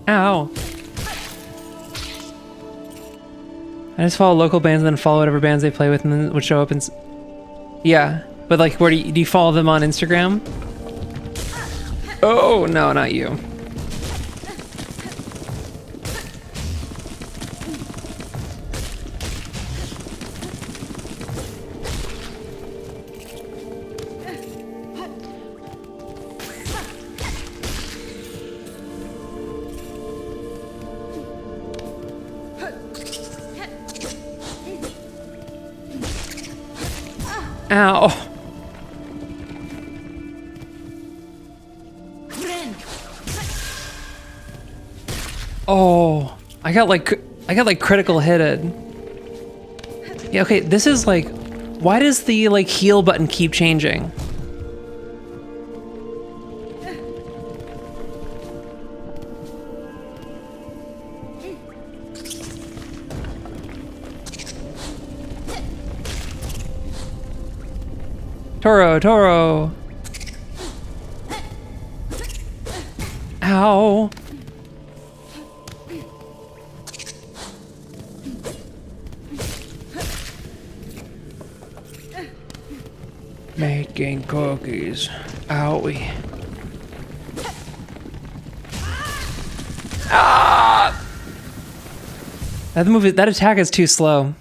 Ow. I just follow local bands and then follow whatever bands they play with and then would show up and... Yeah, but like, where do you follow them on Instagram? Oh, no, not you. Ow. Oh, I got like critical hitted. Yeah, okay, this is like, why does the like heal button keep changing? Toro. Ow. Making cookies. Owie. Ah! That attack is too slow.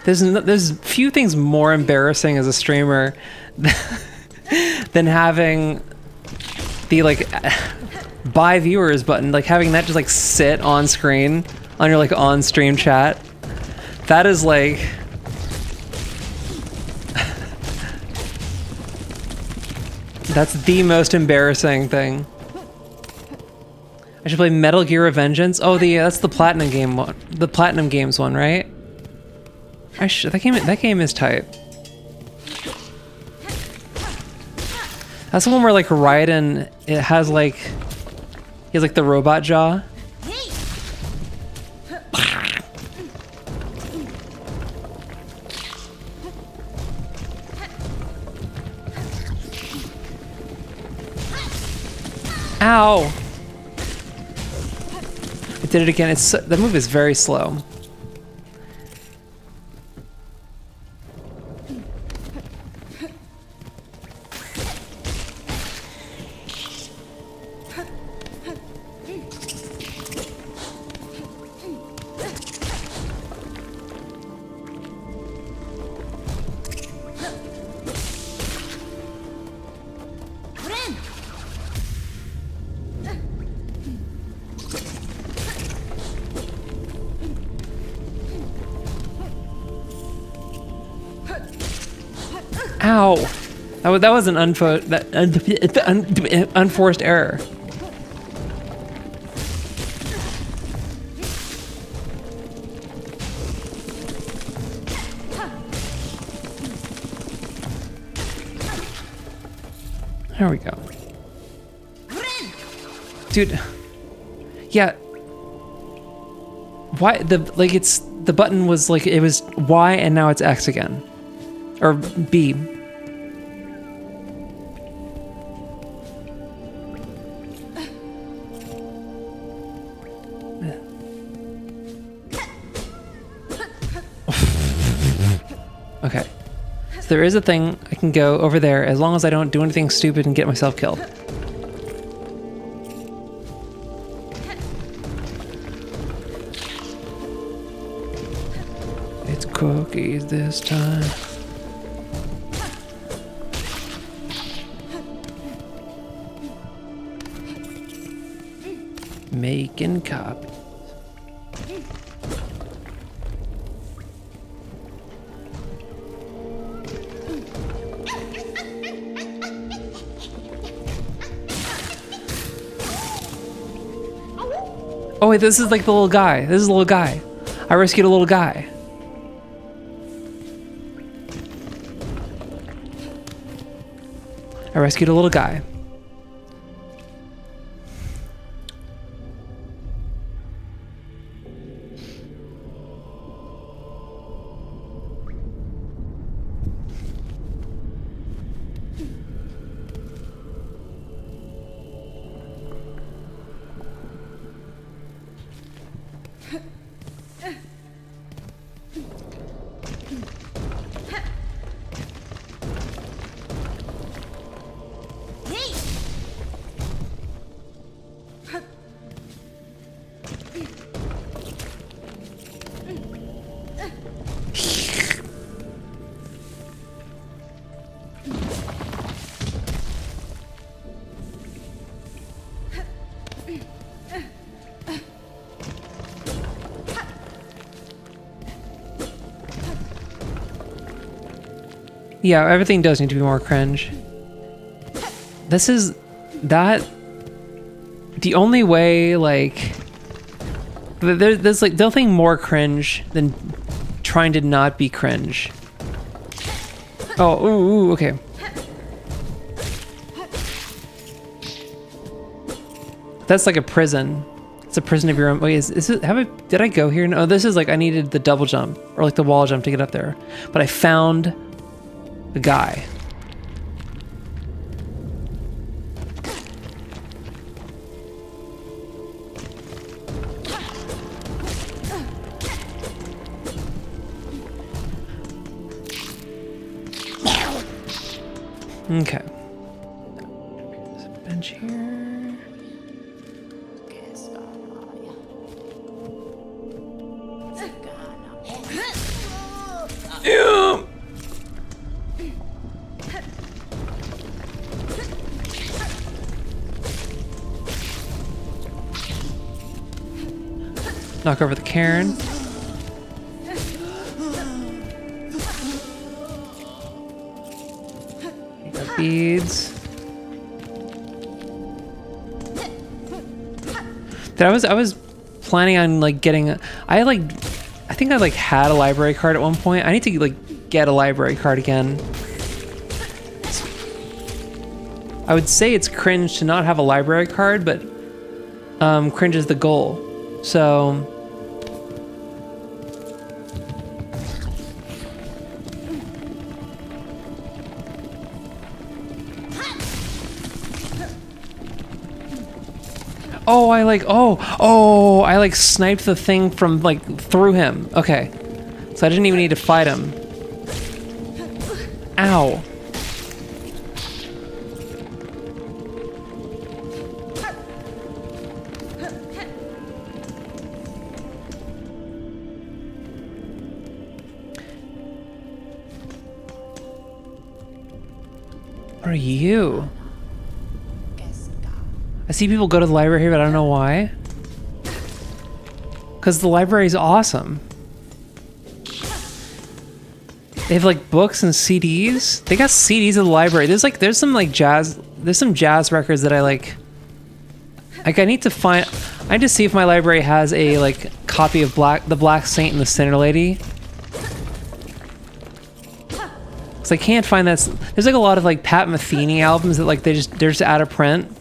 There's few things more embarrassing as a streamer than having the like buy viewers button, like having that just like sit on screen on your like on stream chat. That is like that's the most embarrassing thing. I should play Metal Gear Revengeance. Oh, that's the Platinum game one, the Platinum Games one, right? That game is tight. That's the one where like Raiden, it has like, he has like the robot jaw. Ow! I did it again. That move is very slow. Ow! That was an unforced error. There we go. Dude. Yeah. Why the button was like, it was Y and now it's X again. Or B. Okay. So there is a thing I can go over there as long as I don't do anything stupid and get myself killed. It's cookies this time. Making copies. Oh wait, this is like the little guy. This is the little guy. I rescued a little guy. I rescued a little guy. Yeah, everything does need to be more cringe. This is that the only way, like there's like nothing more cringe than trying to not be cringe. Oh, ooh, okay. That's like a prison. It's a prison of your own. Wait, is it? Did I go here? No, this is like I needed the double jump or like the wall jump to get up there, but I found the guy. Okay. There's a bench here. Ew. Knock over the cairn. Got beads. I was planning on like getting I think I like had a library card at one point. I need to like get a library card again. I would say it's cringe to not have a library card, but cringe is the goal. So I like sniped the thing from like through him. Okay. So I didn't even need to fight him. Ow. What are you? I see people go to the library here, but I don't know why. Because the library is awesome. They have like books and CDs. They got CDs at the library. There's some jazz records that I like. Like I need to see if my library has a like copy of the Black Saint and the Sinner Lady. Cause I can't find that. There's like a lot of like Pat Metheny albums that like they're just out of print.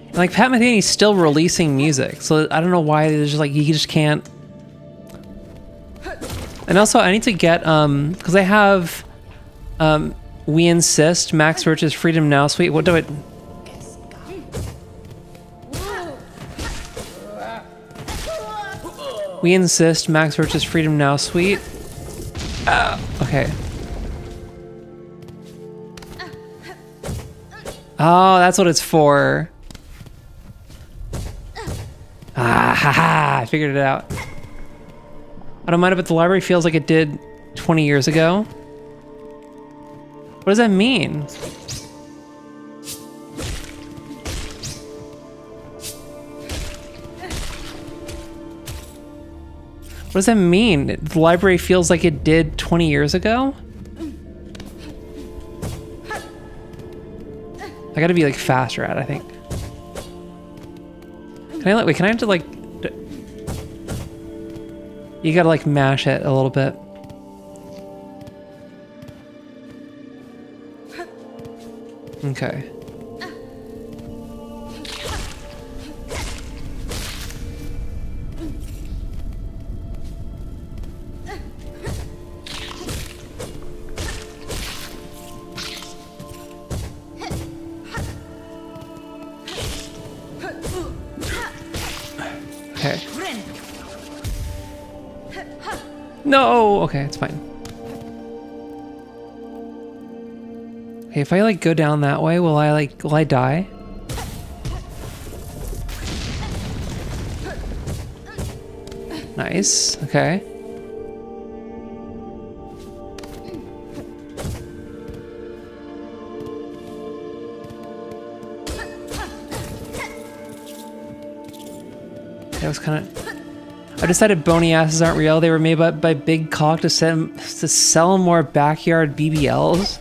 And like Pat Metheny's still releasing music, so I don't know why there's just like you just can't. And also I need to get because I have We Insist, Max Roach's Freedom Now suite. What do I? We Insist, Max Roach's Freedom Now suite. Okay. Oh, that's what it's for. Ah, haha, I figured it out. I don't mind if the library feels like it did 20 years ago. What does that mean? What does that mean? The library feels like it did 20 years ago? I gotta be like faster at it, I think. Can I have to like... You gotta like mash it a little bit. Okay. Okay. No! Okay, it's fine. Okay, if I like go down that way, will I die? Nice, okay. That was kind of... I decided bony asses aren't real. They were made by Big Cock to sell more backyard BBLs.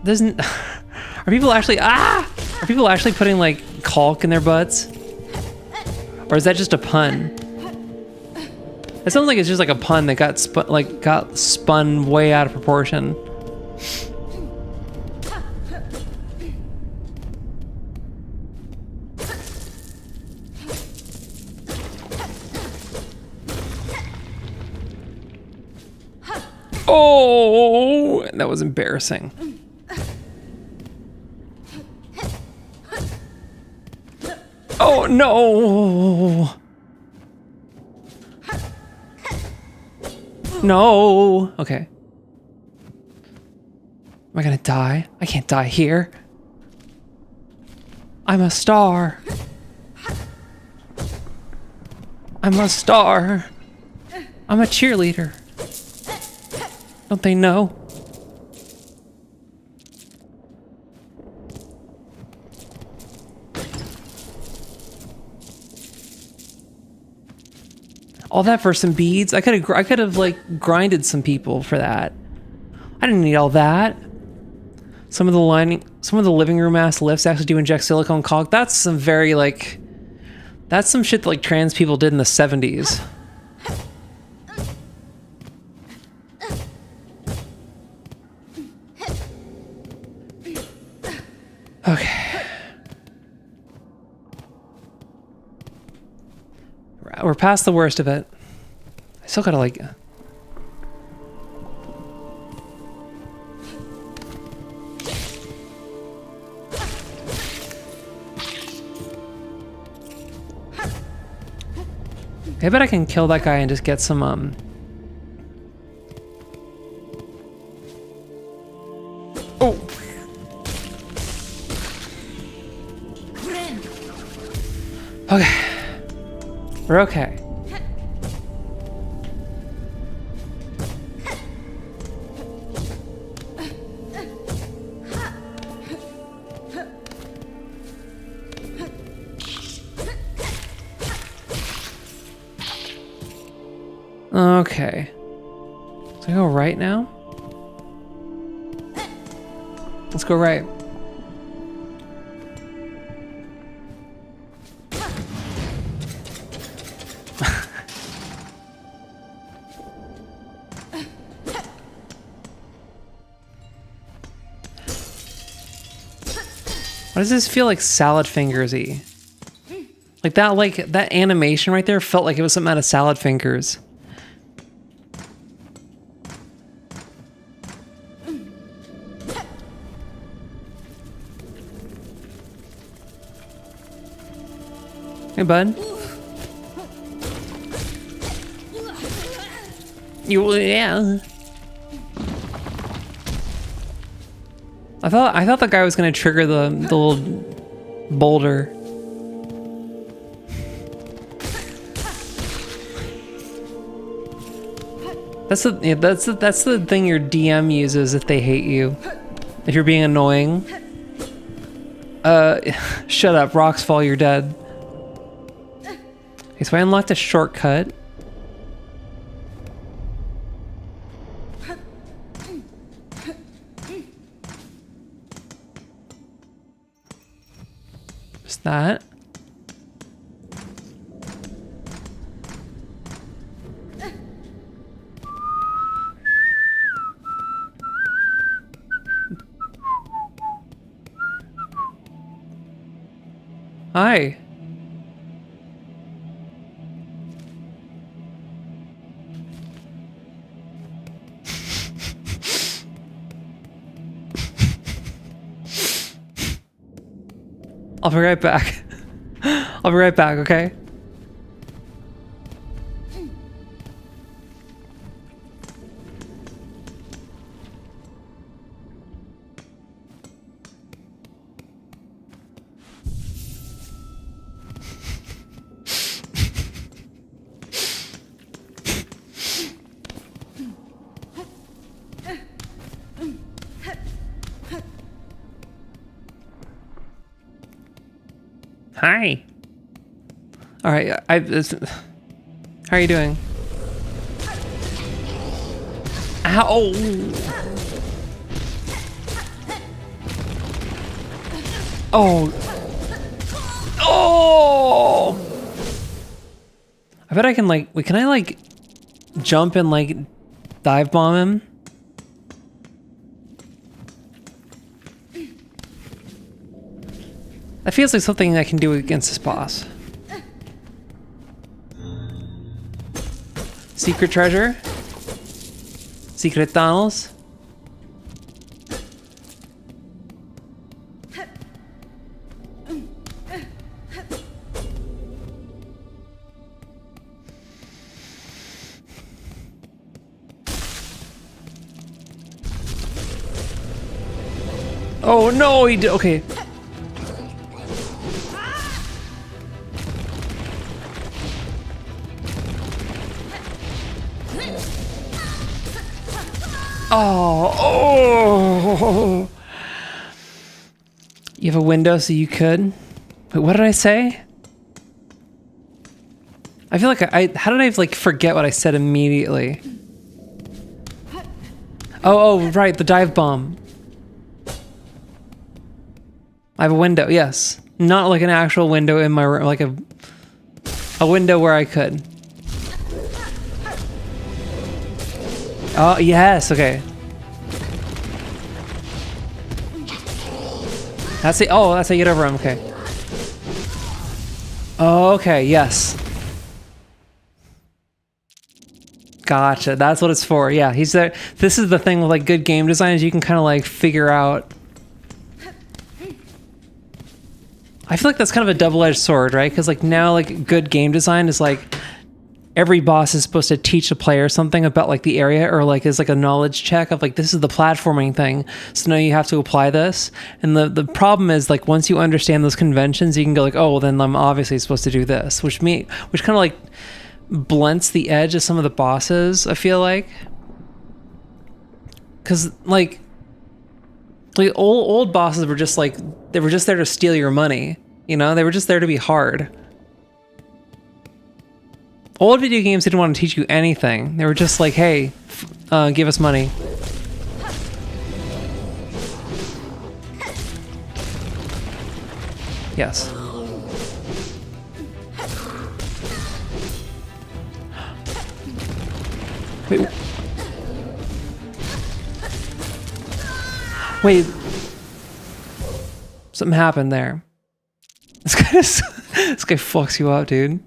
Doesn't... Are people actually... Are people actually putting, like, caulk in their butts? Or is that just a pun? It sounds like it's just like a pun that got spun way out of proportion. Oh, that was embarrassing. Oh no. No. Okay. Am I gonna die? I can't die here. I'm a star. I'm a star. I'm a cheerleader. Don't they know? All that for some beads? I could have like grinded some people for that. I didn't need all that. Some of the living room ass lifts actually do inject silicone caulk. That's some very like, that's some shit that like trans people did in the 70s. Okay. We're past the worst of it. I still gotta like... I bet I can kill that guy and just get some, Oh! Okay. We're okay. Okay. So I go right now? Let's go right. Why does this feel like salad fingers-y? Like that animation right there felt like it was something out of Salad Fingers. Hey, bud. Yeah. I thought the guy was gonna trigger the little boulder. That's the thing your DM uses if they hate you. If you're being annoying. Shut up, rocks fall, you're dead. Okay, so I unlocked a shortcut. Just that. Hi. I'll be right back. I'll be right back, okay? Hi. All right, how are you doing? Ow! Oh! Oh! I bet I can like. Wait, can I like jump and like dive bomb him? That feels like something I can do against this boss. Secret treasure? Secret tunnels? Oh no, he did. Okay. Oh. You have a window so you could. Wait, what did I say? I feel like how did I like forget what I said immediately? Oh, right, the dive bomb. I have a window, yes. Not like an actual window in my room, like a window where I could. Oh, yes, okay. That's it. Oh, that's how you get over him, okay. Oh, okay, yes. Gotcha, that's what it's for. Yeah, he's there. This is the thing with like good game design is you can kind of like figure out. I feel like that's kind of a double-edged sword, right? Because like now like good game design is like every boss is supposed to teach a player something about like the area or like is like a knowledge check of like this is the platforming thing. So now you have to apply this. And the problem is like once you understand those conventions, you can go like, oh, well, then I'm obviously supposed to do this, which kind of like blunts the edge of some of the bosses, I feel like. Because like old bosses were just like, they were just there to steal your money, you know? They were just there to be hard. Old video games didn't want to teach you anything. They were just like, hey, give us money. Yes. Wait. Wait. Something happened there. This guy fucks you up, dude.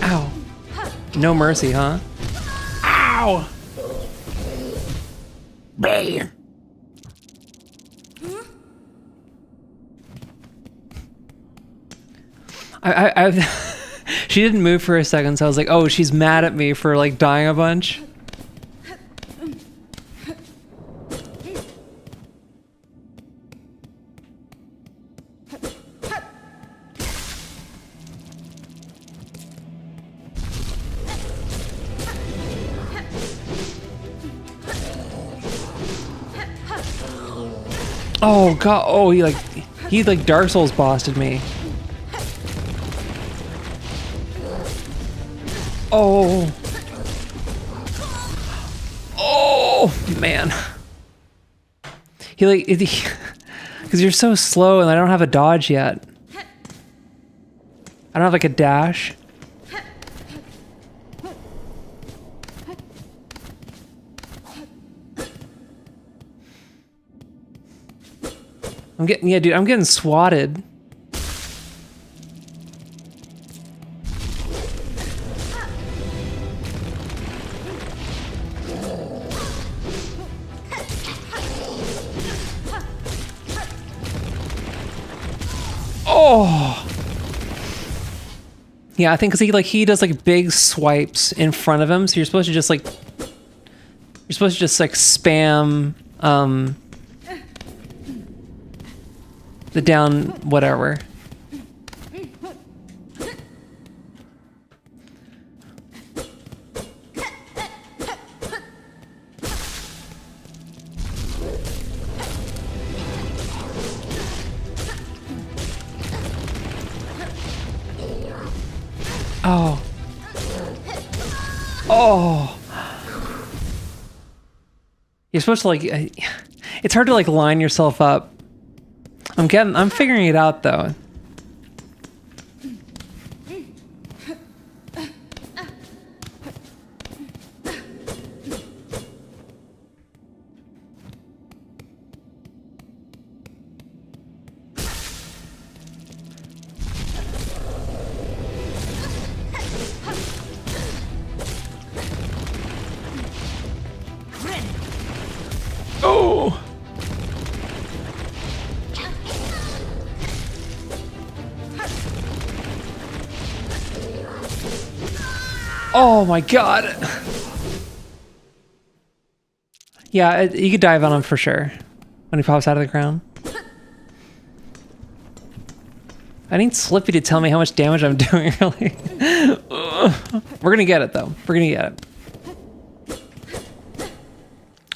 Ow. No mercy, huh? Ow! Bam! She didn't move for a second, so I was like, oh, she's mad at me for like dying a bunch. Oh god, oh he like Dark Souls bossed me. Oh. man. He like, because you're so slow and I don't have a dodge yet. I don't have like a dash. I'm getting swatted. Oh. Yeah, I think because he does like big swipes in front of him, so you're supposed to just like spam the down whatever. Oh. Oh. You're supposed to like, it's hard to like line yourself up. I'm figuring it out though. Oh. Oh my god. Yeah, you could dive on him for sure when he pops out of the ground. I need Slippy to tell me how much damage I'm doing, really. We're gonna get it, though. We're gonna get it.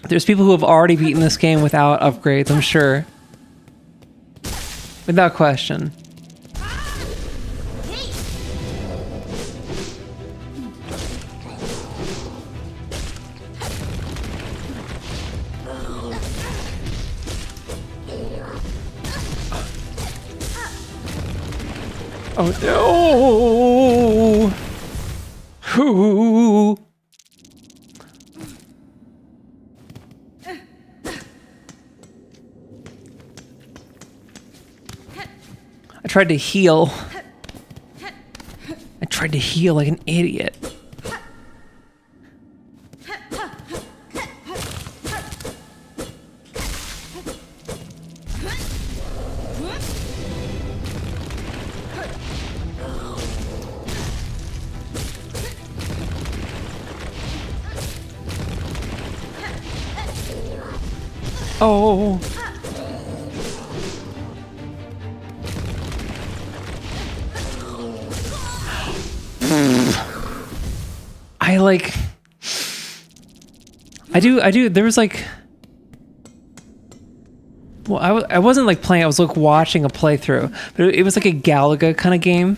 There's people who have already beaten this game without upgrades, I'm sure. Without question. Oh no! Ooh. I tried to heal. I tried to heal like an idiot. Oh. I do, there was like, well, I wasn't like playing, I was like watching a playthrough, but it was like a Galaga kind of game.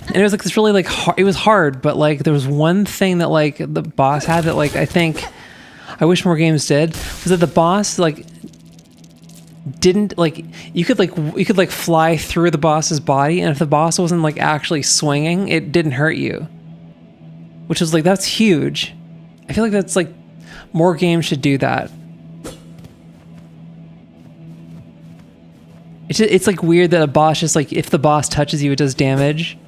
And it was like this really like, it was hard, but like there was one thing that like the boss had that like, I think, I wish more games did, was that the boss like, didn't like, you could like fly through the boss's body, and if the boss wasn't like actually swinging, it didn't hurt you. Which is like, that's huge. I feel like that's like, more games should do that. It's like weird that a boss just like, if the boss touches you, it does damage.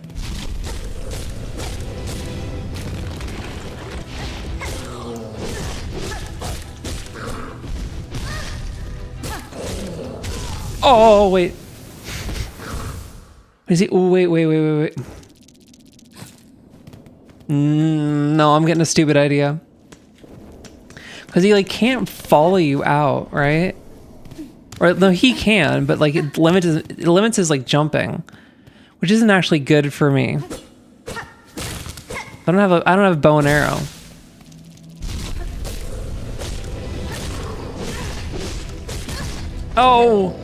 Oh, wait. Is he? Oh, wait. No, I'm getting a stupid idea. Because he like can't follow you out, right? Or no, he can, but like it limits his like jumping, which isn't actually good for me. I don't have a bow and arrow. Oh.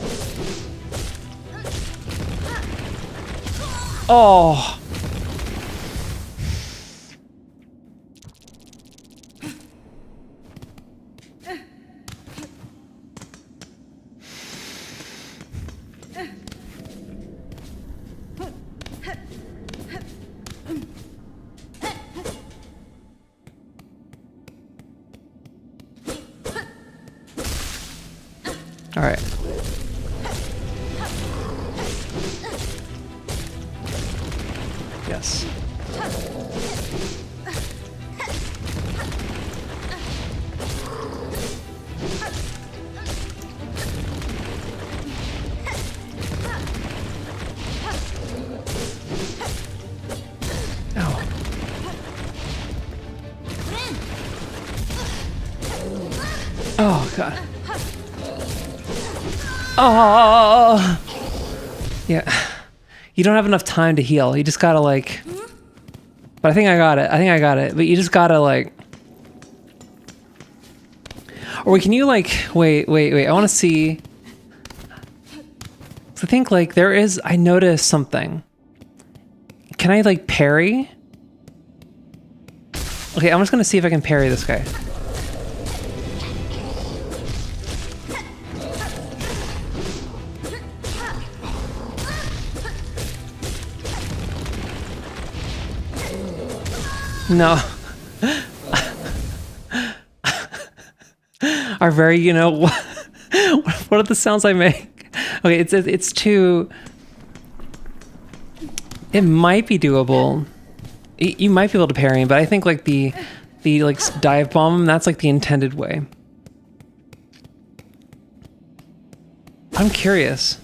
Oh. All right. Yes. Oh. Oh, God. Oh. Yeah. You don't have enough time to heal. You just gotta, like... But I think I got it. But you just gotta, like... Or can you, like... Wait. I want to see... I think, like, there is... I noticed something. Can I, like, parry? Okay, I'm just gonna see if I can parry this guy. No. Are very, you know, what are the sounds I make? Okay, it's too... It might be doable. You might be able to parry him, but I think like the like dive bomb, that's like the intended way. I'm curious.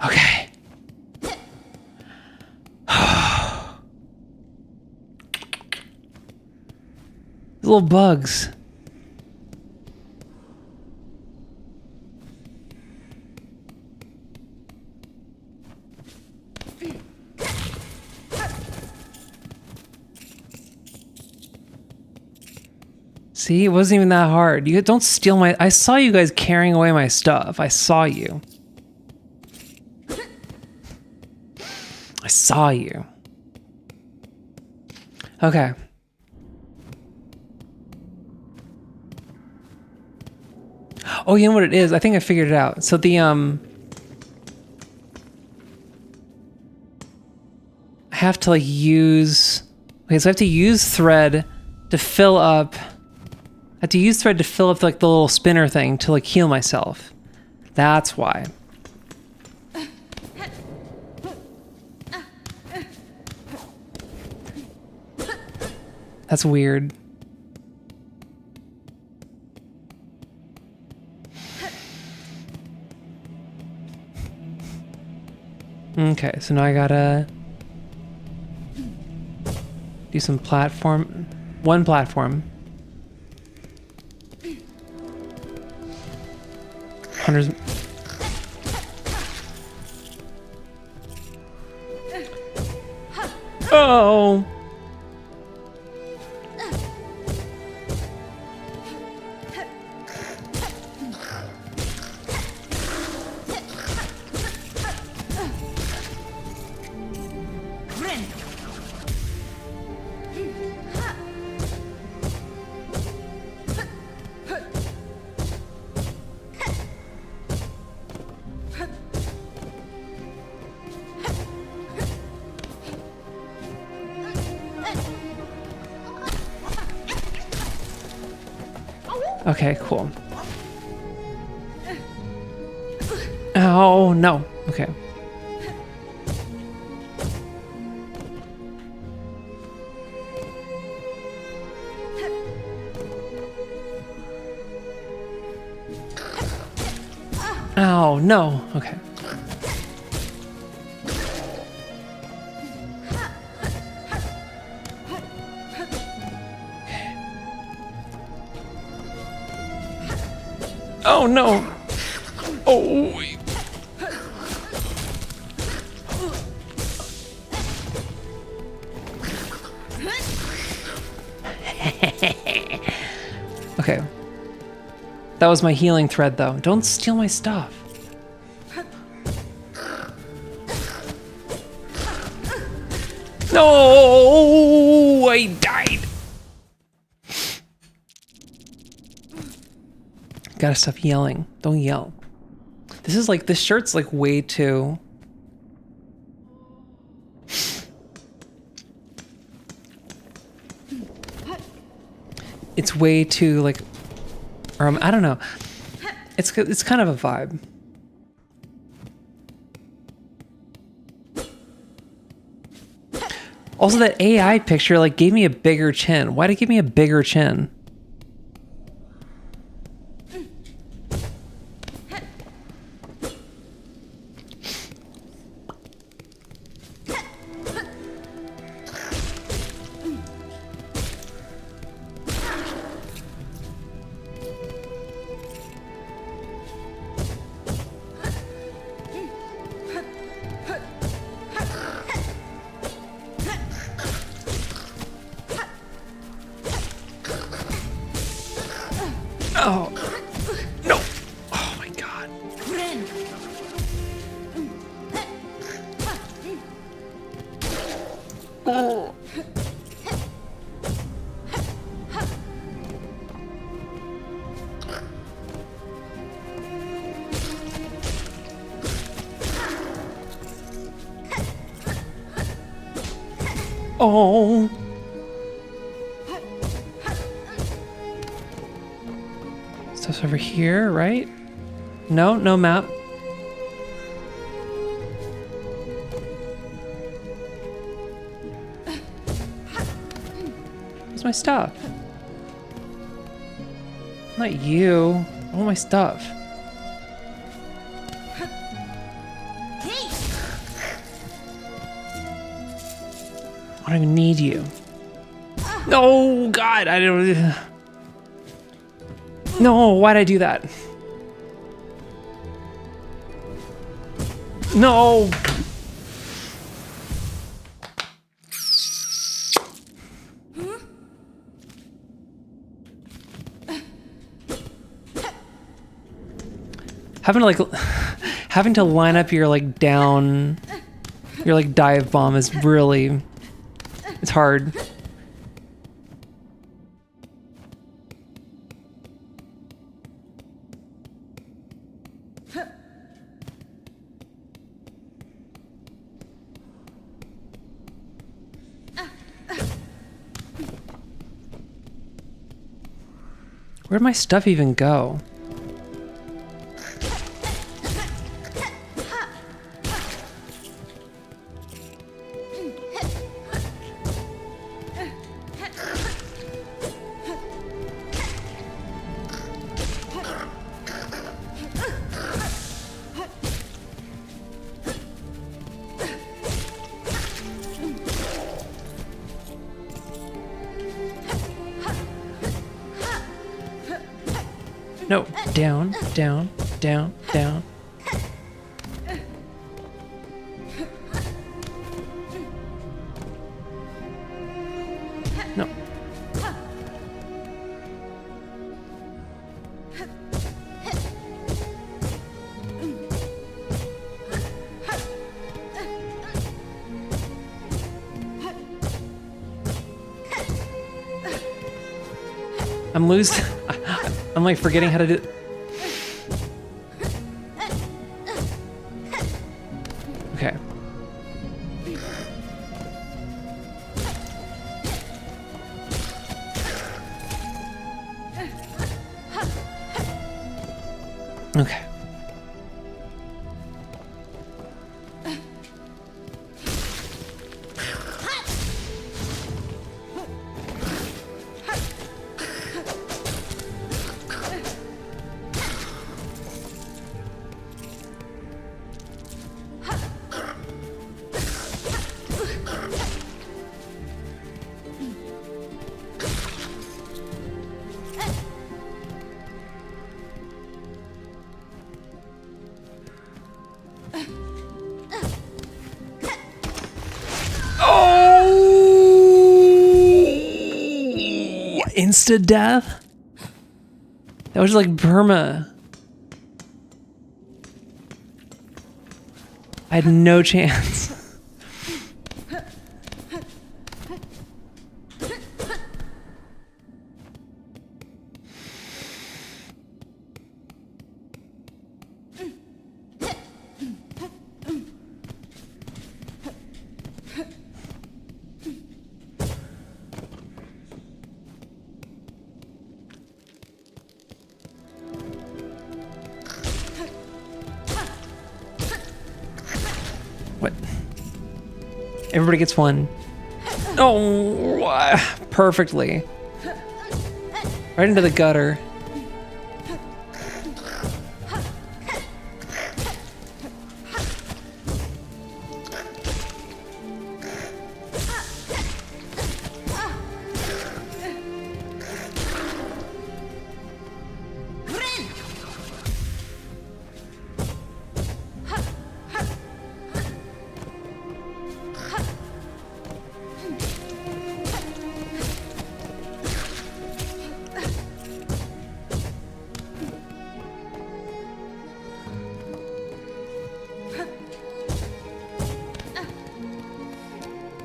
Okay. Little bugs. See, it wasn't even that hard. You don't steal my... I saw you guys carrying away my stuff. I saw you. I saw you. Okay. Oh, you know what it is? I think I figured it out. So the, I have to like use... Okay, so I have to use thread to fill up... I have to use thread to fill up like the little spinner thing to like heal myself. That's why. That's weird. Okay, so now I gotta do some platform. One platform. Hunters. Oh. Okay, cool. Oh, no. Okay. Oh, no. Okay. Oh, no. Oh. Okay. That was my healing thread, though. Don't steal my stuff. No! I died. Gotta stop yelling. Don't yell. This is like, this shirt's like way too... It's way too like, or I don't know. It's kind of a vibe. Also, that AI picture like gave me a bigger chin. Why'd it give me a bigger chin? Oh, no. Oh my God. Oh. Oh. Stuff's over here, right? No, no map. Where's my stuff? Not you. I want my stuff. I don't even need you. No, God, I don't... No, why'd I do that? No! Having to line up your like down, your like dive bomb is really, it's hard. Where'd my stuff even go? No, down, down, down, down. No. I'm losing. I'm like forgetting how to do. Okay. Okay. instant death? That was like Burma. I had no chance. What? Everybody gets one. Oh, perfectly. Right into the gutter.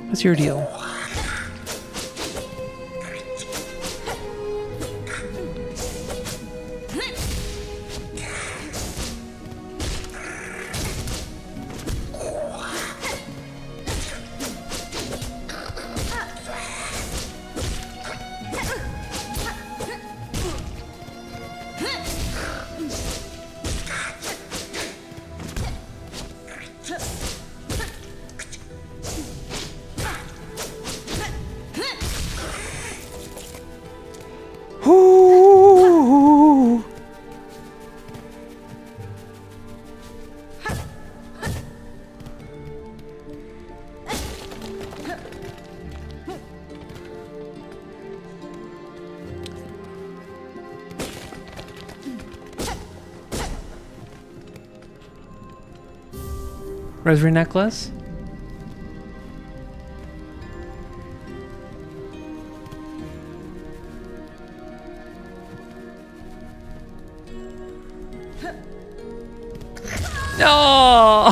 What's your deal? Ooh. Rosary necklace? No,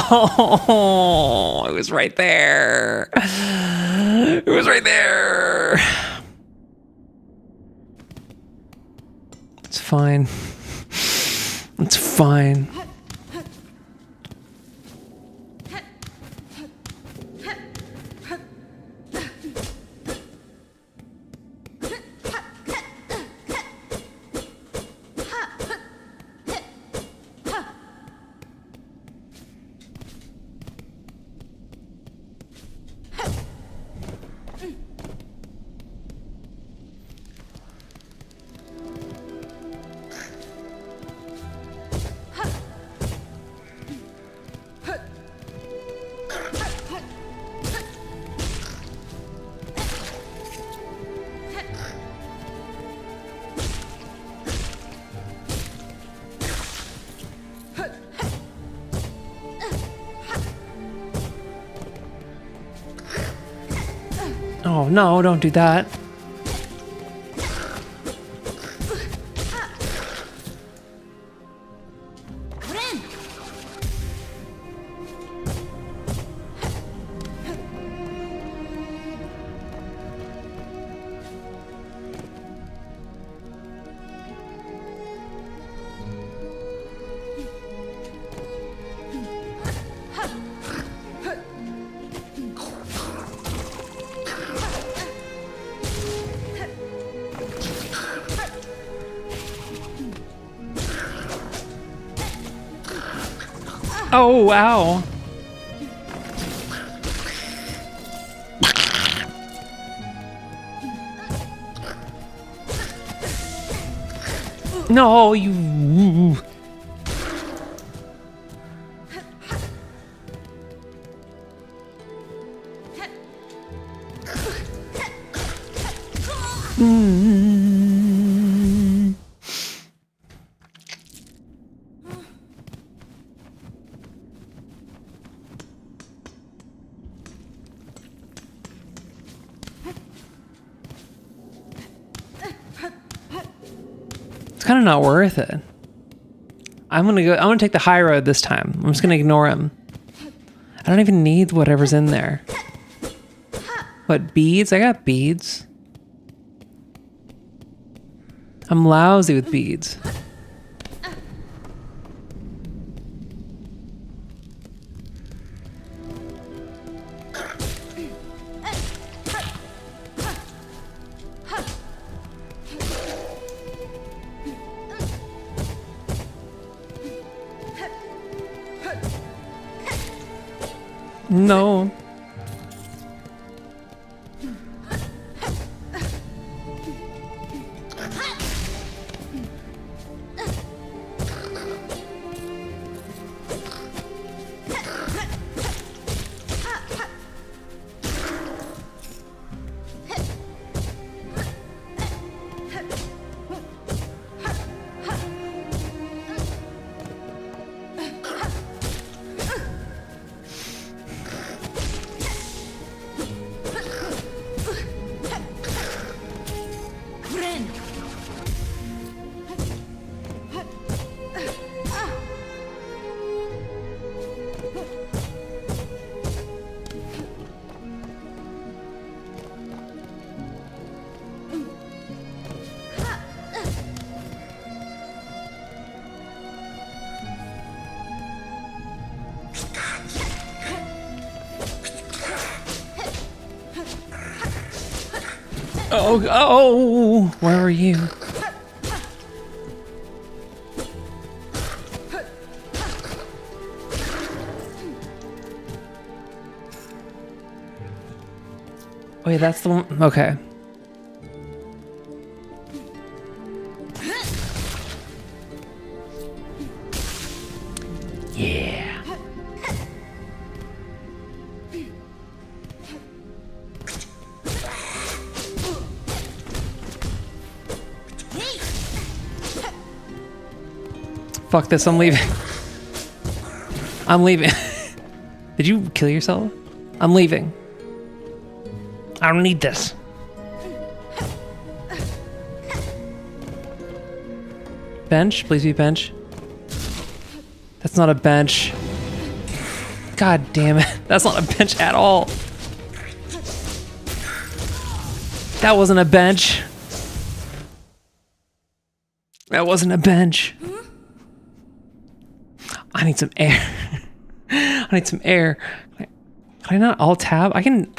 it was right there. It was right there. It's fine. It's fine. Oh no, don't do that. Oh, wow. No, you... kind of not worth it. I'm gonna take the high road this time. I'm just gonna ignore him. I don't even need whatever's in there. What, beads? I got beads. I'm lousy with beads. No. Oh, where are you? Wait, that's the one. Okay. Yeah. Fuck this, I'm leaving. I'm leaving. Did you kill yourself? I'm leaving. I don't need this. Bench? Please be bench. That's not a bench. God damn it. That's not a bench at all. That wasn't a bench. That wasn't a bench. I need some air. I need some air. Can I not alt tab? I can.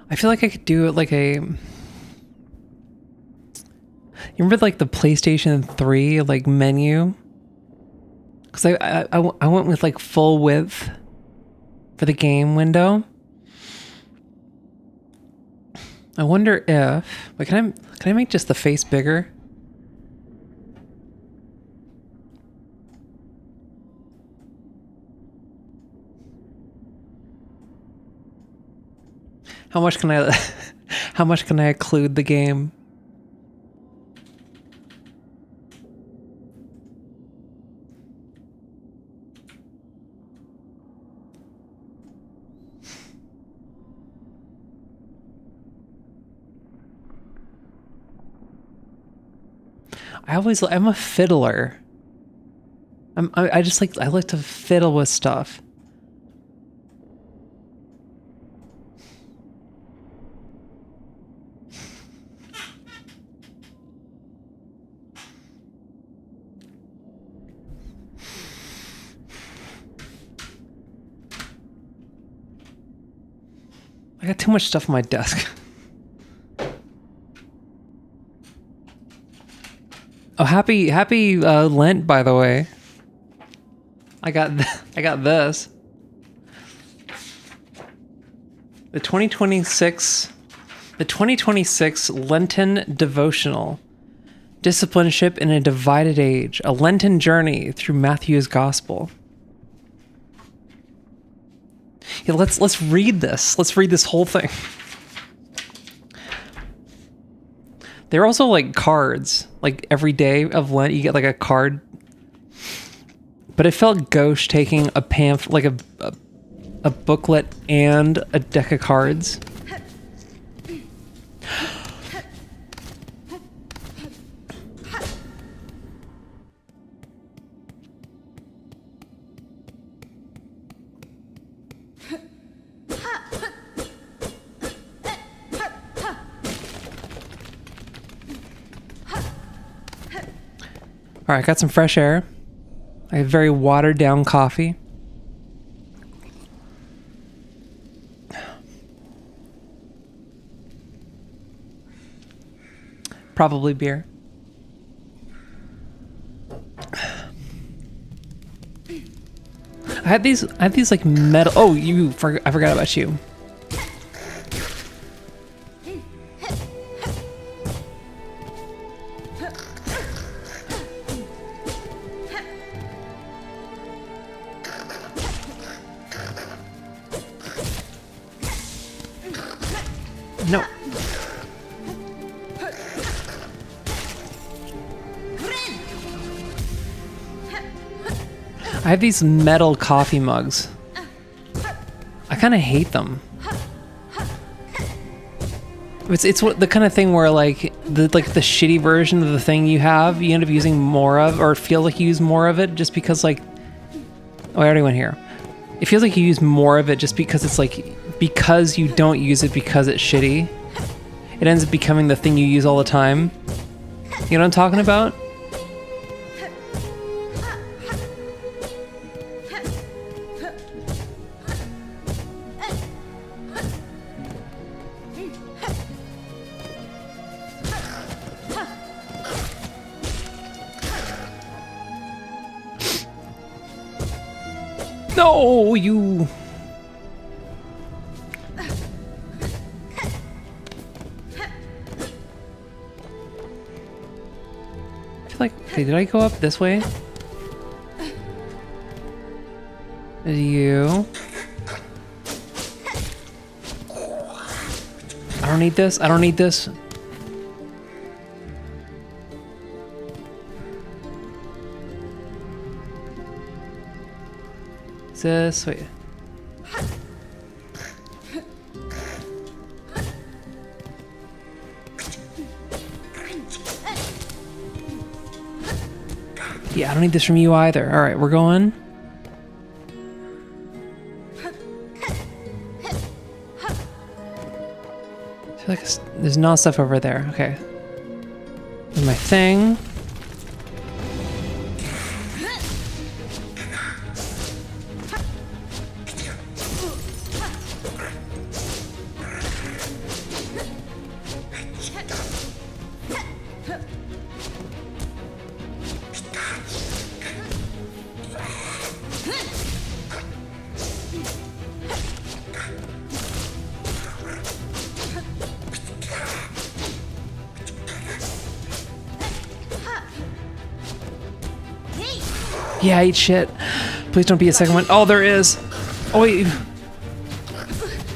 I feel like I could do it like a... You remember like the PlayStation 3 like menu? Because I went with like full width for the game window. I wonder if... Wait, can I make just the face bigger? How much can I how much can I occlude the game? I'm a fiddler. I just like, I like to fiddle with stuff. I got too much stuff on my desk. Oh, happy Lent, by the way. I got this. The 2026 Lenten devotional. Discipleship in a Divided Age, a Lenten journey through Matthew's Gospel. Yeah, let's read this. Let's read this whole thing. They're also like cards. Like every day of Lent, you get like a card. But it felt gauche taking a pamphlet, like a booklet and a deck of cards. All right, got some fresh air. I have very watered down coffee. Probably beer. I had these like metal. Oh, I forgot about you. No. I have these metal coffee mugs. I kind of hate them. It's what the kind of thing where like the shitty version of the thing you have, you end up using more of, or feel like you use more of it just because like. Oh, I already went here. It feels like you use more of it just because it's like, because you don't use it because it's shitty. It ends up becoming the thing you use all the time. You know what I'm talking about? No, you. I feel like, okay, did I go up this way? You. I don't need this. I don't need this. Is this? Wait. Yeah, I don't need this from you either. All right, we're going. I feel like there's not stuff over there. Okay. There's my thing. Yeah, eat shit. Please don't be a second one. Oh, there is. Oh, wait.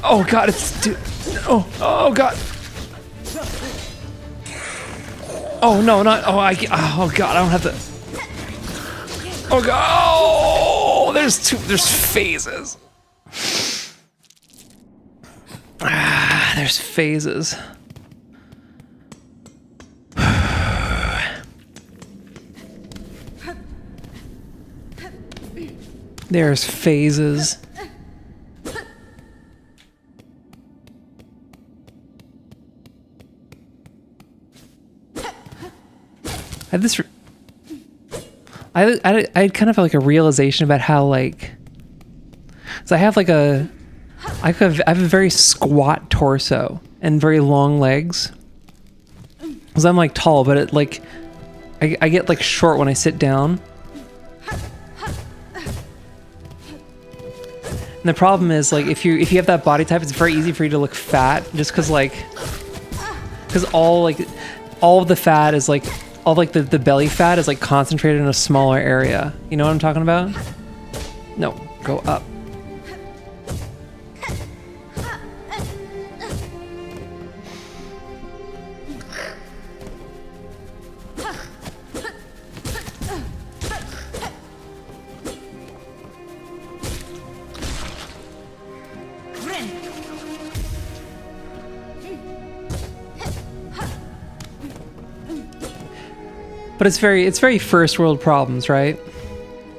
Oh, God, it's... Dude. Oh, God. Oh, no, not... Oh, oh, God, I don't have the... Oh, God. Oh, there's phases. There's phases. There's phases. I had this. I had kind of like a realization about how like, so I have like I have a very squat torso and very long legs. Cause I'm like tall, but it like, I get like short when I sit down. And the problem is like if you have that body type, it's very easy for you to look fat just because all of the fat is like all like the belly fat is like concentrated in a smaller area. You know what I'm talking about? No, go up. But it's very first world problems, right?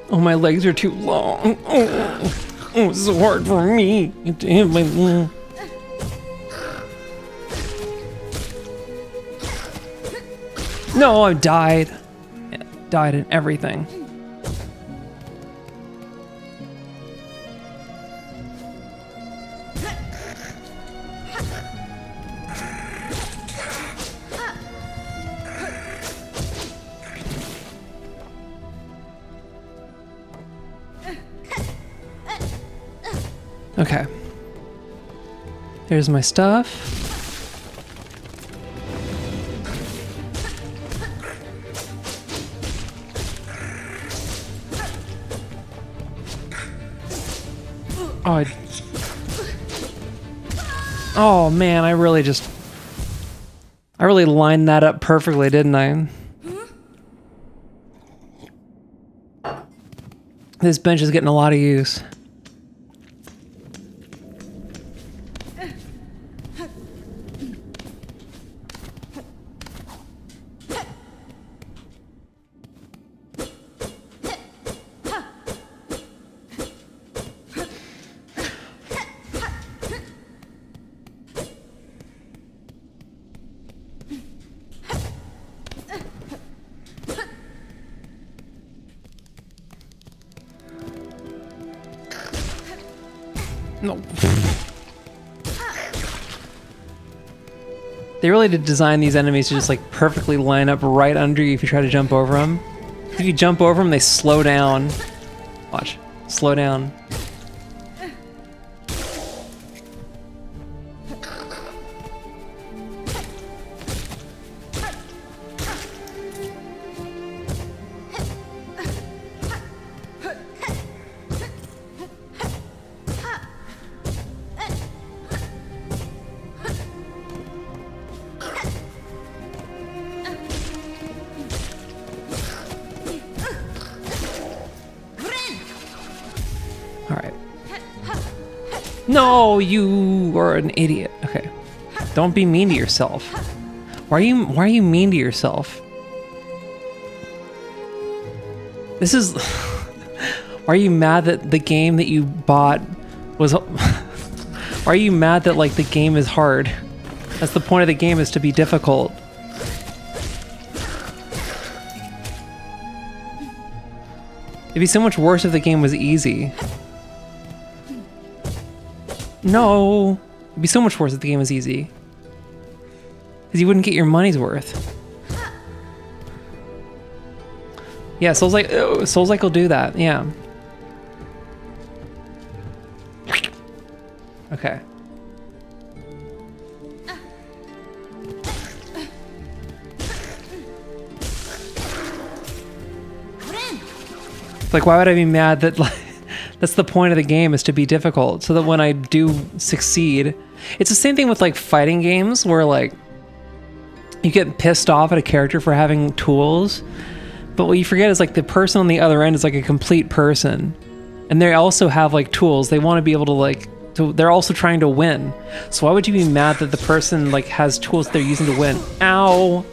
Oh, my legs are too long. Oh, this is so hard for me. No, I died. Yeah, died in everything. Okay. There's my stuff. Oh, oh man, I really lined that up perfectly, didn't I? This bench is getting a lot of use. No. They really did design these enemies to just like perfectly line up right under you if you try to jump over them. If you jump over them, they slow down. Watch. Slow down. Alright. No, you are an idiot. Okay. Don't be mean to yourself. Why are you mean to yourself? This is why are you mad that the game that you bought was why are you mad that like the game is hard? That's the point of the game, is to be difficult. It'd be so much worse if the game was easy. No, it'd be so much worse if the game was easy. Because you wouldn't get your money's worth. Yeah, Souls-like will do that, yeah. Okay. Like, why would I be mad that, like, that's the point of the game, is to be difficult, so that when I do succeed... It's the same thing with, like, fighting games, where, like, you get pissed off at a character for having tools, but what you forget is, like, the person on the other end is, like, a complete person. And they also have, like, tools. They want to be able to, like... they're also trying to win. So why would you be mad that the person, like, has tools they're using to win? Ow!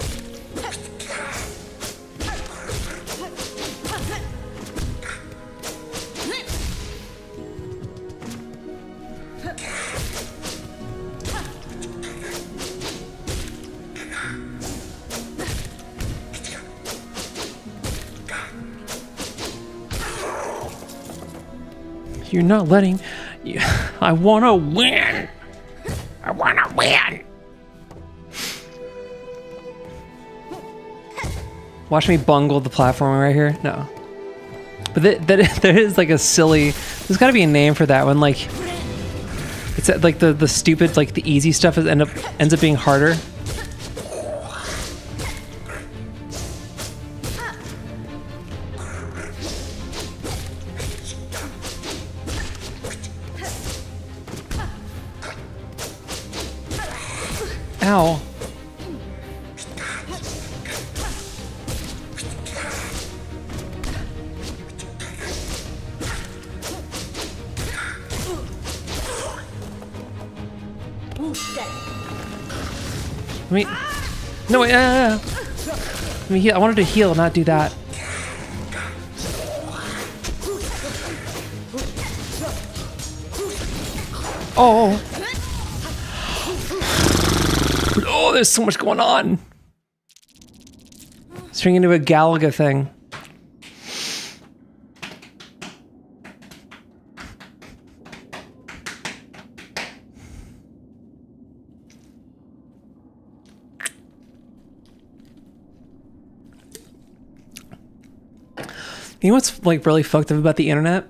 You're not letting... I want to win! I wanna win. Watch me bungle the platforming right here? No. But that is like a silly... There's gotta be a name for that one, like... It's like the stupid, like the easy stuff ends up being harder. Ow. Let me... No, wait, let me heal. I wanted to heal, not do that. Oh. Oh, there's so much going on. It's turning into a Galaga thing. You know what's like really fucked up about the internet?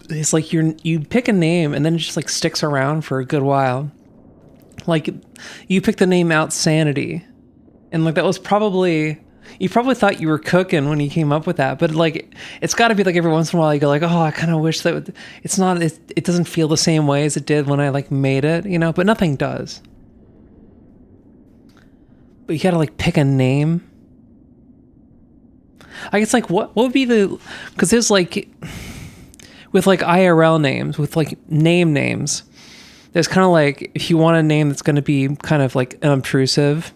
It's like you pick a name and then it just like sticks around for a good while. Like you picked the name Outsanity, and like that was probably, you probably thought you were cooking when you came up with that, but like it's got to be like every once in a while you go like, oh, I kind of wish that it's not, it doesn't feel the same way as it did when I like made it, you know, but nothing does. But you gotta like pick a name. I guess like what would be the, because there's like with like IRL names, with like names, there's kind of like, if you want a name that's going to be kind of like unobtrusive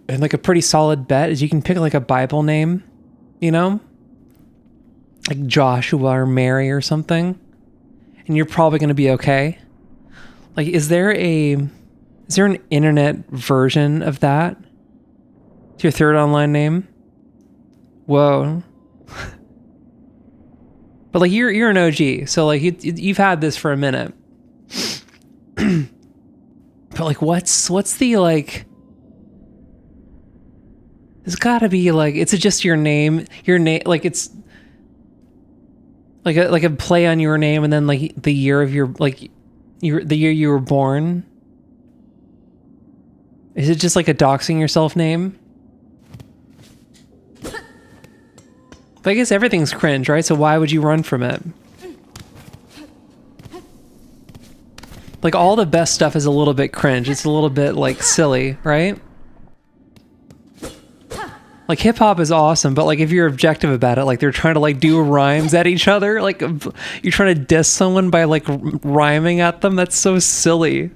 and like a pretty solid bet, is you can pick like a Bible name, you know, like Joshua or Mary or something, and you're probably going to be okay. Like, is there an internet version of that? It's your third online name? Whoa. But like you're an OG, so like you've had this for a minute. But like what's the like, it's gotta be like, it's just your name like it's, like a play on your name and then like the year of your the year you were born. Is it just like a doxing yourself name? But I guess everything's cringe, right? So why would you run from it? Like all the best stuff is a little bit cringe. It's a little bit like silly, right? Like hip hop is awesome, but like if you're objective about it, like they're trying to like do rhymes at each other, like you're trying to diss someone by like rhyming at them. That's so silly.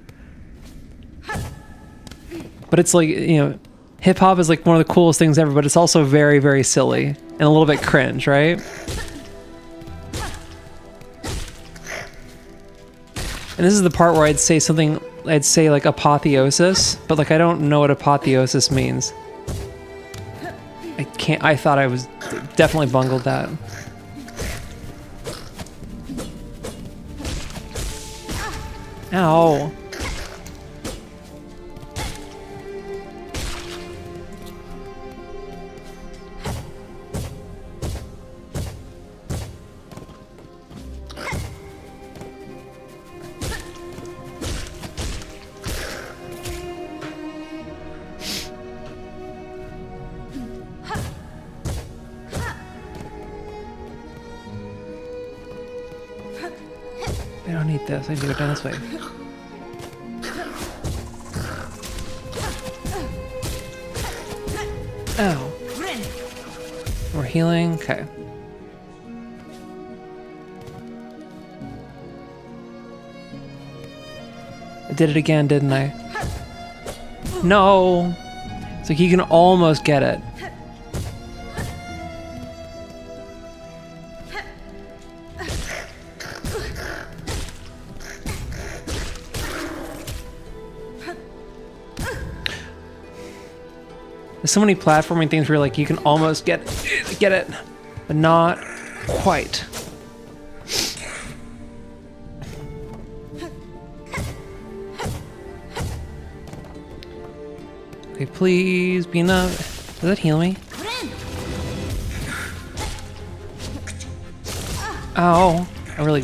But it's like, you know, hip hop is like one of the coolest things ever, but it's also very, very silly and a little bit cringe, right? And this is the part where I'd say something, I'd say like apotheosis, but like I don't know what apotheosis means. I thought I was definitely bungled that. Ow. I don't need this. I need to go down this way. Oh. We're healing. Okay. I did it again, didn't I? No. It's like you can almost get it. There's so many platforming things where like you can almost get it, but not quite. Okay, please be enough. Does that heal me? Ow! I really.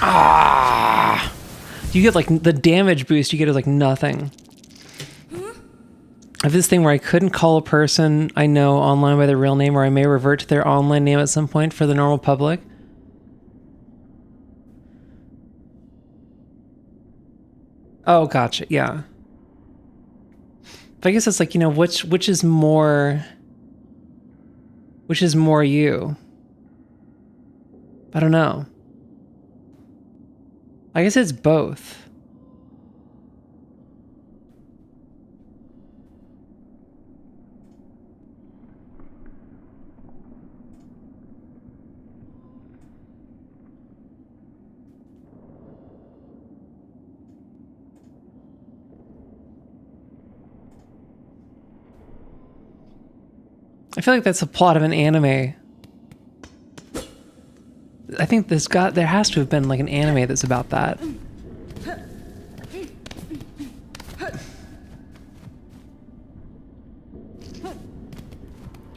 Ah! You get like the damage boost you get is like nothing. I have this thing where I couldn't call a person I know online by their real name, or I may revert to their online name at some point for the normal public. Oh, gotcha. Yeah. But I guess it's like, you know, which is more you? I don't know. I guess it's both. I feel like that's the plot of an anime. I think there has to have been like an anime that's about that.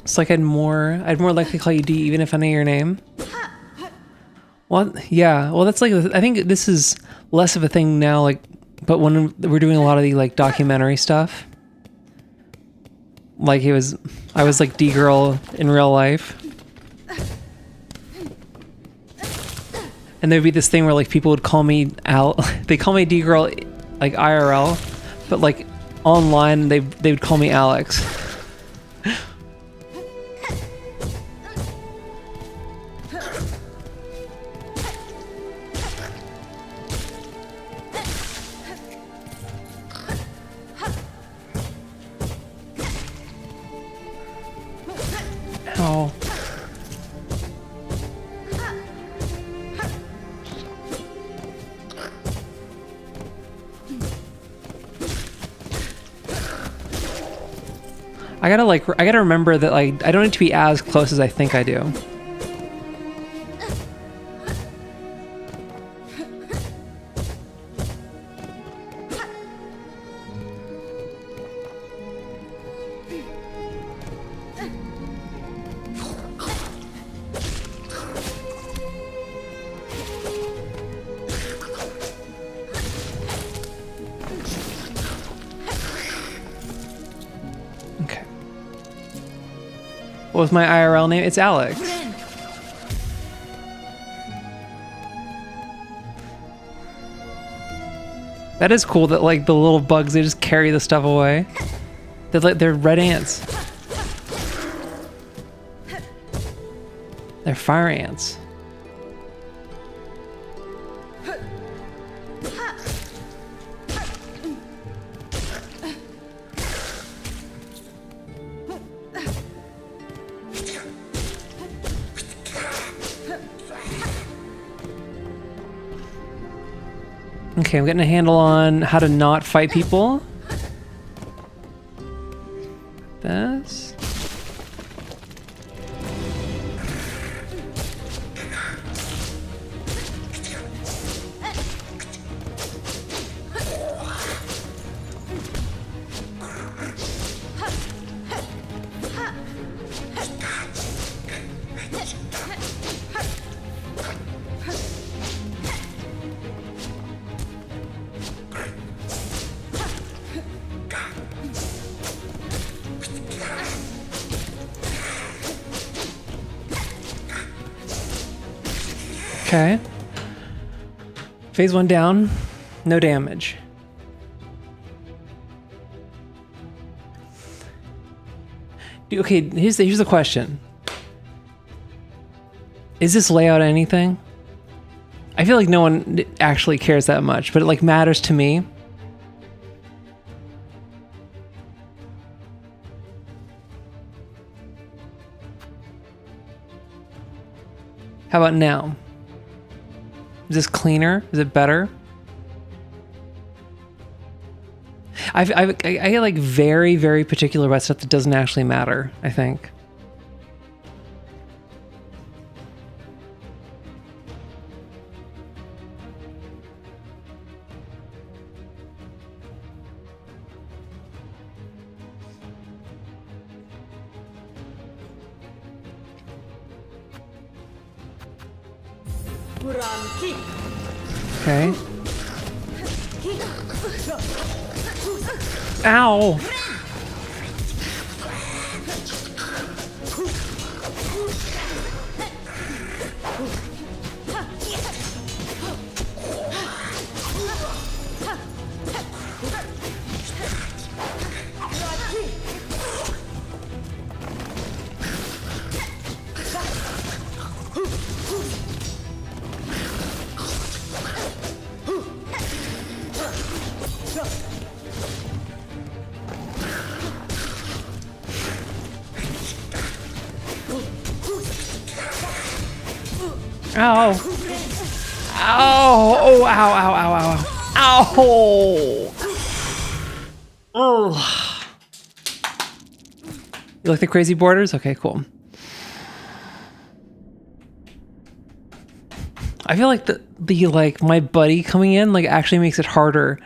It's like I'd more likely call you D even if I know your name. Well, yeah. Well, that's like, I think this is less of a thing now, like, but when we're doing a lot of the like documentary stuff, like I was like D-girl in real life. And there'd be this thing where like people would call me they call me D-girl like IRL, but like online they would call me Alex. Oh. I gotta remember that like I don't need to be as close as I think I do. What was my IRL name? It's Alex. That is cool that like the little bugs, they just carry the stuff away. They're red ants. They're fire ants. Okay, I'm getting a handle on how to not fight people. This. Okay. Phase 1 down, no damage. Okay, here's the question. Is this layout anything? I feel like no one actually cares that much, but it like matters to me. How about now? Is this cleaner? Is it better? I get like very, very particular about stuff that doesn't actually matter, I think. Okay. Ow! Ow! Ow! Oh! Ow! Ow! Ow! Ow! Ow! Oh! You like the crazy borders? Okay, cool. I feel like the like my buddy coming in like actually makes it harder.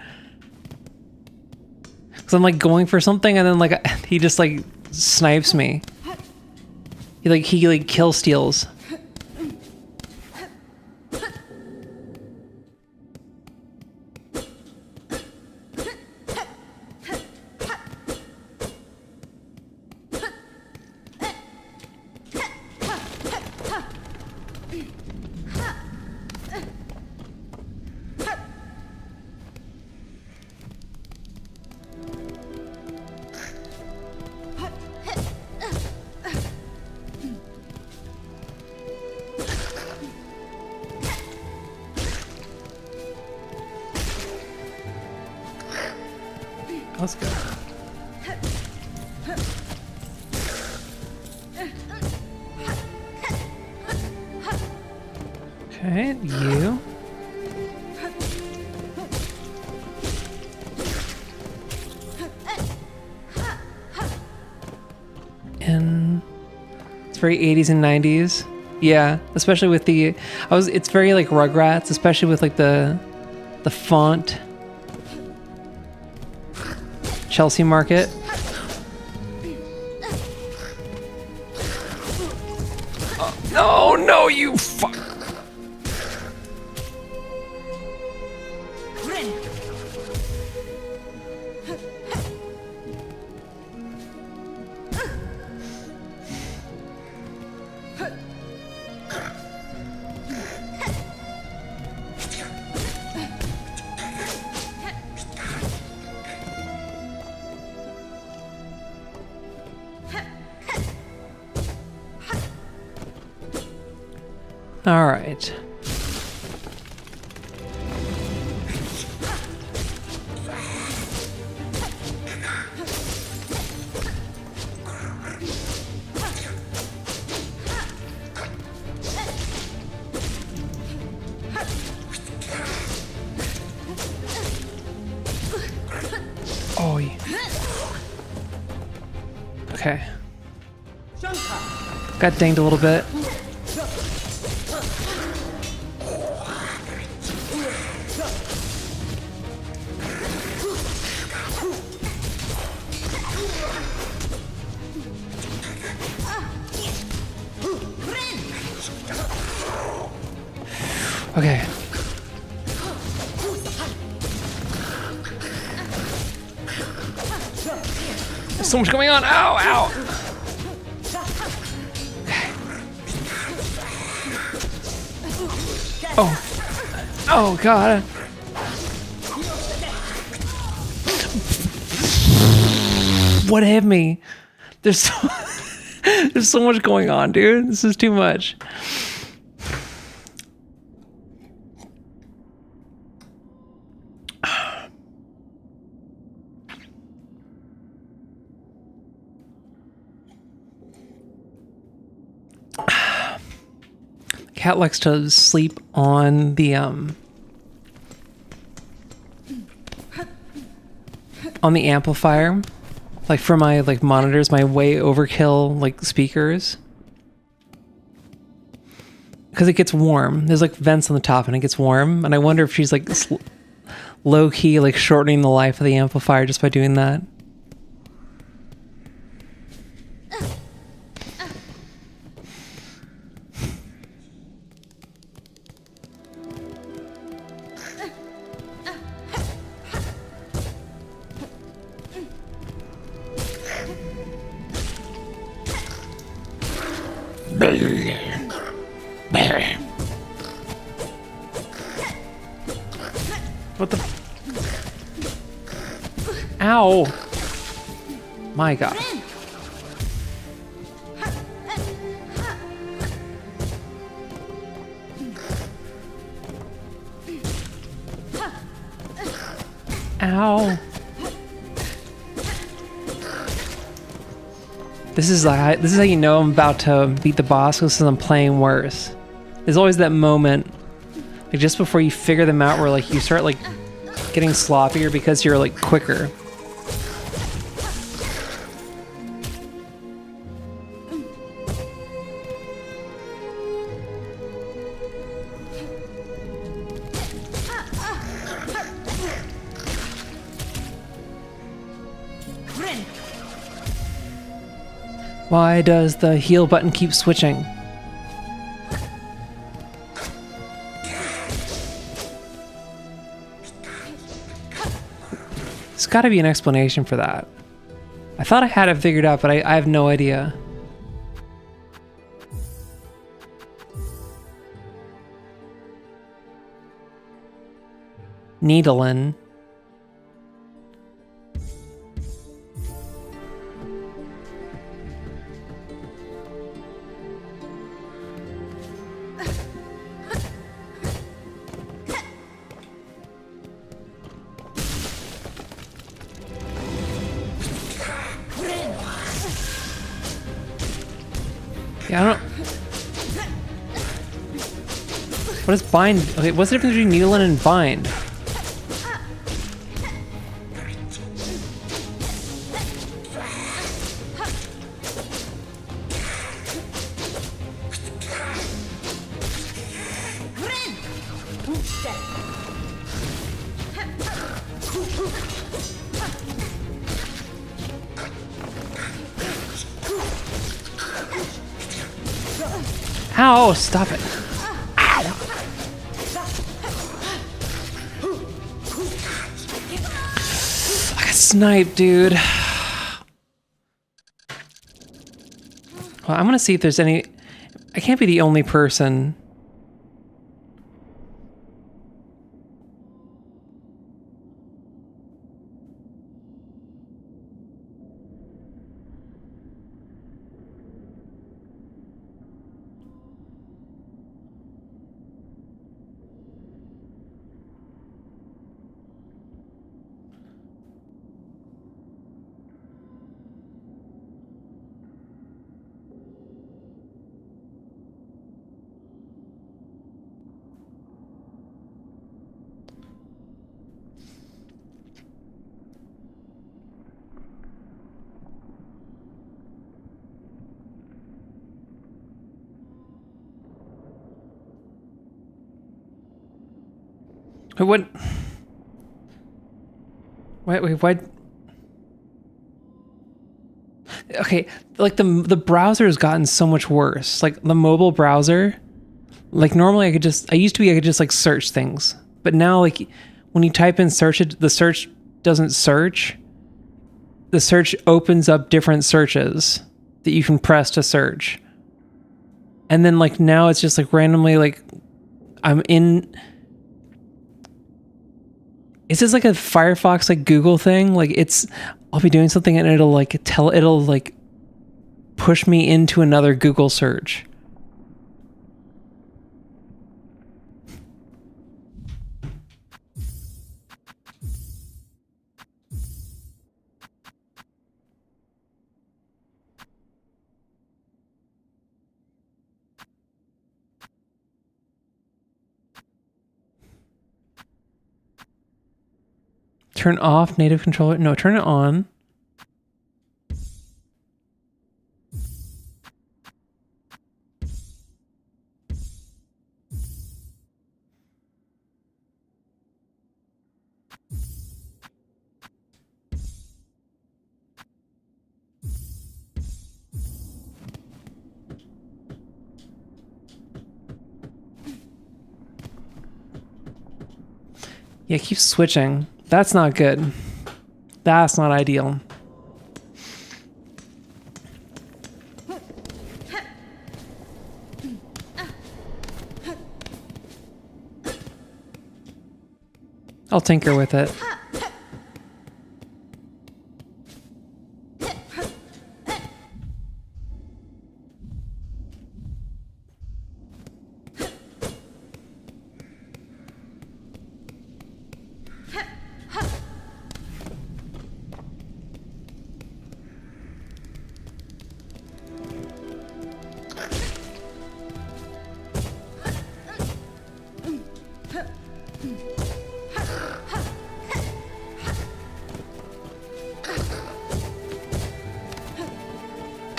Cause I'm like going for something and then like he just like snipes me. He like kill steals. Let's go. Okay, you. And it's very 80s and 90s. Yeah, especially with the it's very like Rugrats, especially with like the font. Chelsea Market. Oh, no, you fuck. All right. Oh, yeah. Okay. Got dinged a little bit. Okay. There's so much going on. Ow, ow. Okay. Oh. Oh, God. What hit me? There's so, there's so much going on, dude. This is too much. Cat likes to sleep on the amplifier, like for my like monitors, my way overkill like speakers, because it gets warm. There's like vents on the top and it gets warm, and I wonder if she's like low key like shortening the life of the amplifier just by doing that. What the? Ow! My God. Ow. This is how you know I'm about to beat the boss, because I'm playing worse. There's always that moment, like just before you figure them out, where like you start like getting sloppier because you're like quicker. Why does the heal button keep switching? There's got to be an explanation for that. I thought I had it figured out, but I have no idea. Needlin. Yeah, I don't. What is bind? Okay, what's the difference between needle and bind? Ow, stop it. Ow. I got sniped, dude. Well, I'm gonna see if there's any... I can't be the only person. Wait, what? Wait, what? Okay, like the browser's gotten so much worse. Like the mobile browser, like normally I used to be I could just like search things. But now like when you type in search it, the search doesn't search. The search opens up different searches that you can press to search. And then like now it's just like randomly like I'm in. Is this like a Firefox like Google thing? Like I'll be doing something and it'll like push me into another Google search. Turn off native controller. No, turn it on. Yeah, keep switching. That's not good. That's not ideal. I'll tinker with it.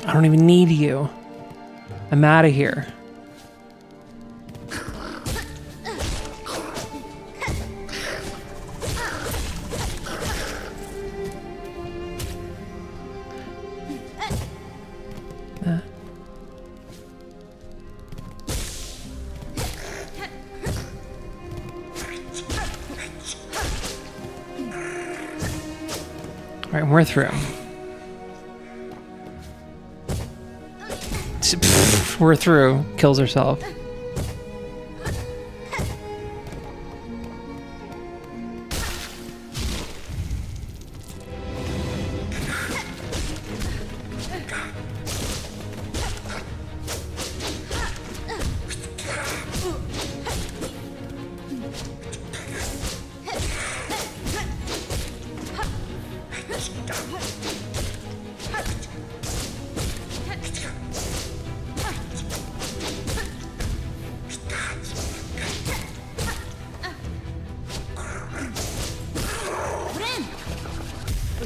I don't even need you. I'm out of here. All right, we're through. We're through. Kills herself.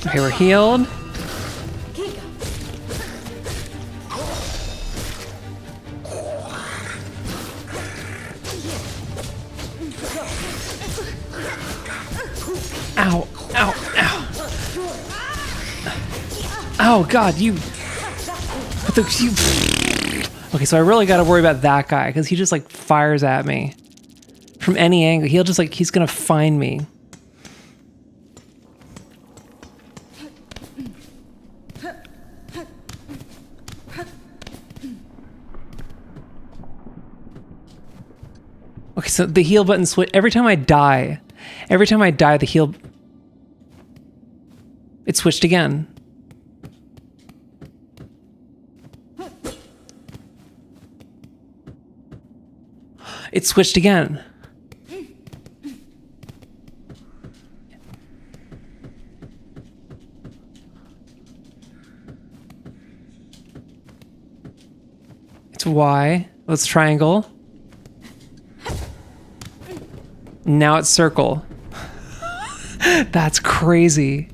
Okay, we're healed. Ow, ow, ow. Oh god, you. Okay, so I really gotta worry about that guy, because he just like fires at me. From any angle. He's gonna find me. Okay, so the heal button switch. Every time I die, the heal... It switched again. It switched again. It's Y. Let's triangle. Now it's circle. That's crazy.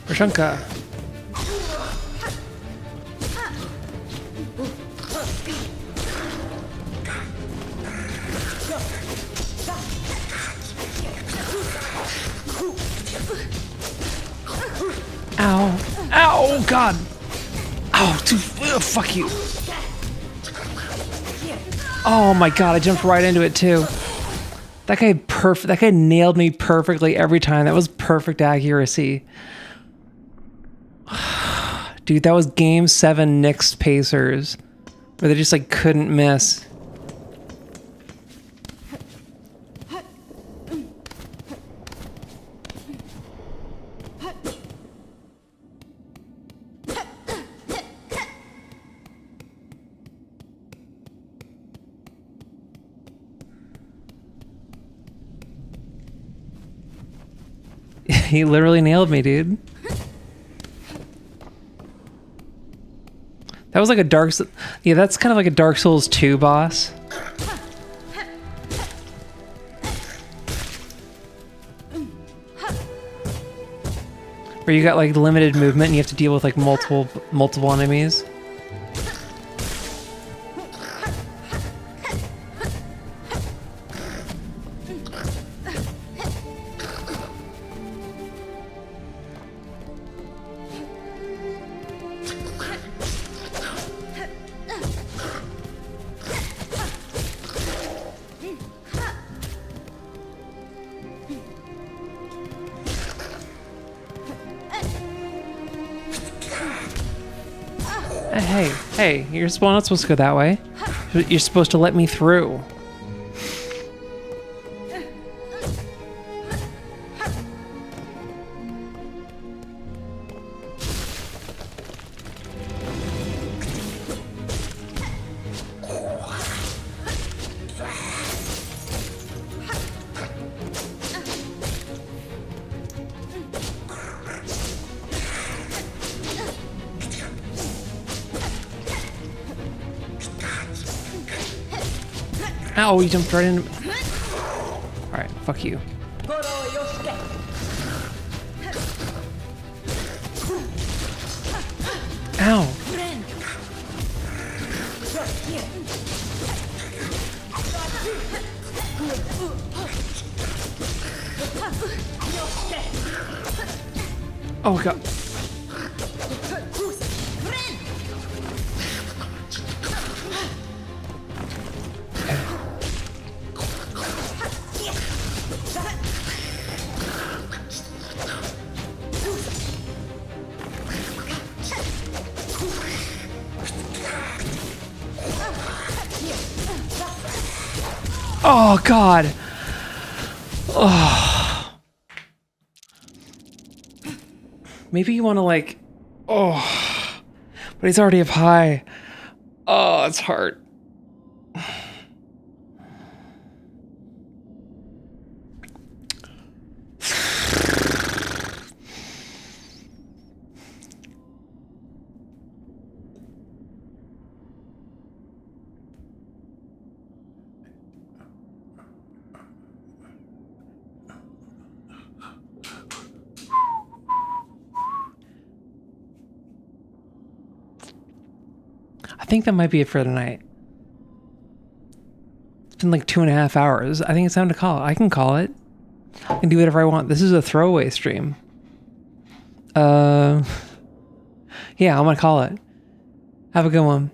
Prashanka. Ow. Ow, God. Ow, dude, fuck you. Oh my God, I jumped right into it too. That guy nailed me perfectly every time. That was perfect accuracy. Dude, that was game 7 Knicks Pacers, where they just like couldn't miss. He literally nailed me, dude. That was like a yeah, that's kind of like a Dark Souls 2 boss. Where you got like limited movement and you have to deal with like multiple enemies. Hey, you're not supposed to go that way. You're supposed to let me through. Ow, you jumped right into... Alright, fuck you. Ow. Oh god. Oh god. Oh. Maybe you want to like, oh, but he's already up high. Oh, it's hard. I think that might be it for tonight. It's been like 2.5 hours. I think it's time to call it. I can call it. I can do whatever I want. This is a throwaway stream. Yeah, I'm gonna call it. Have a good one.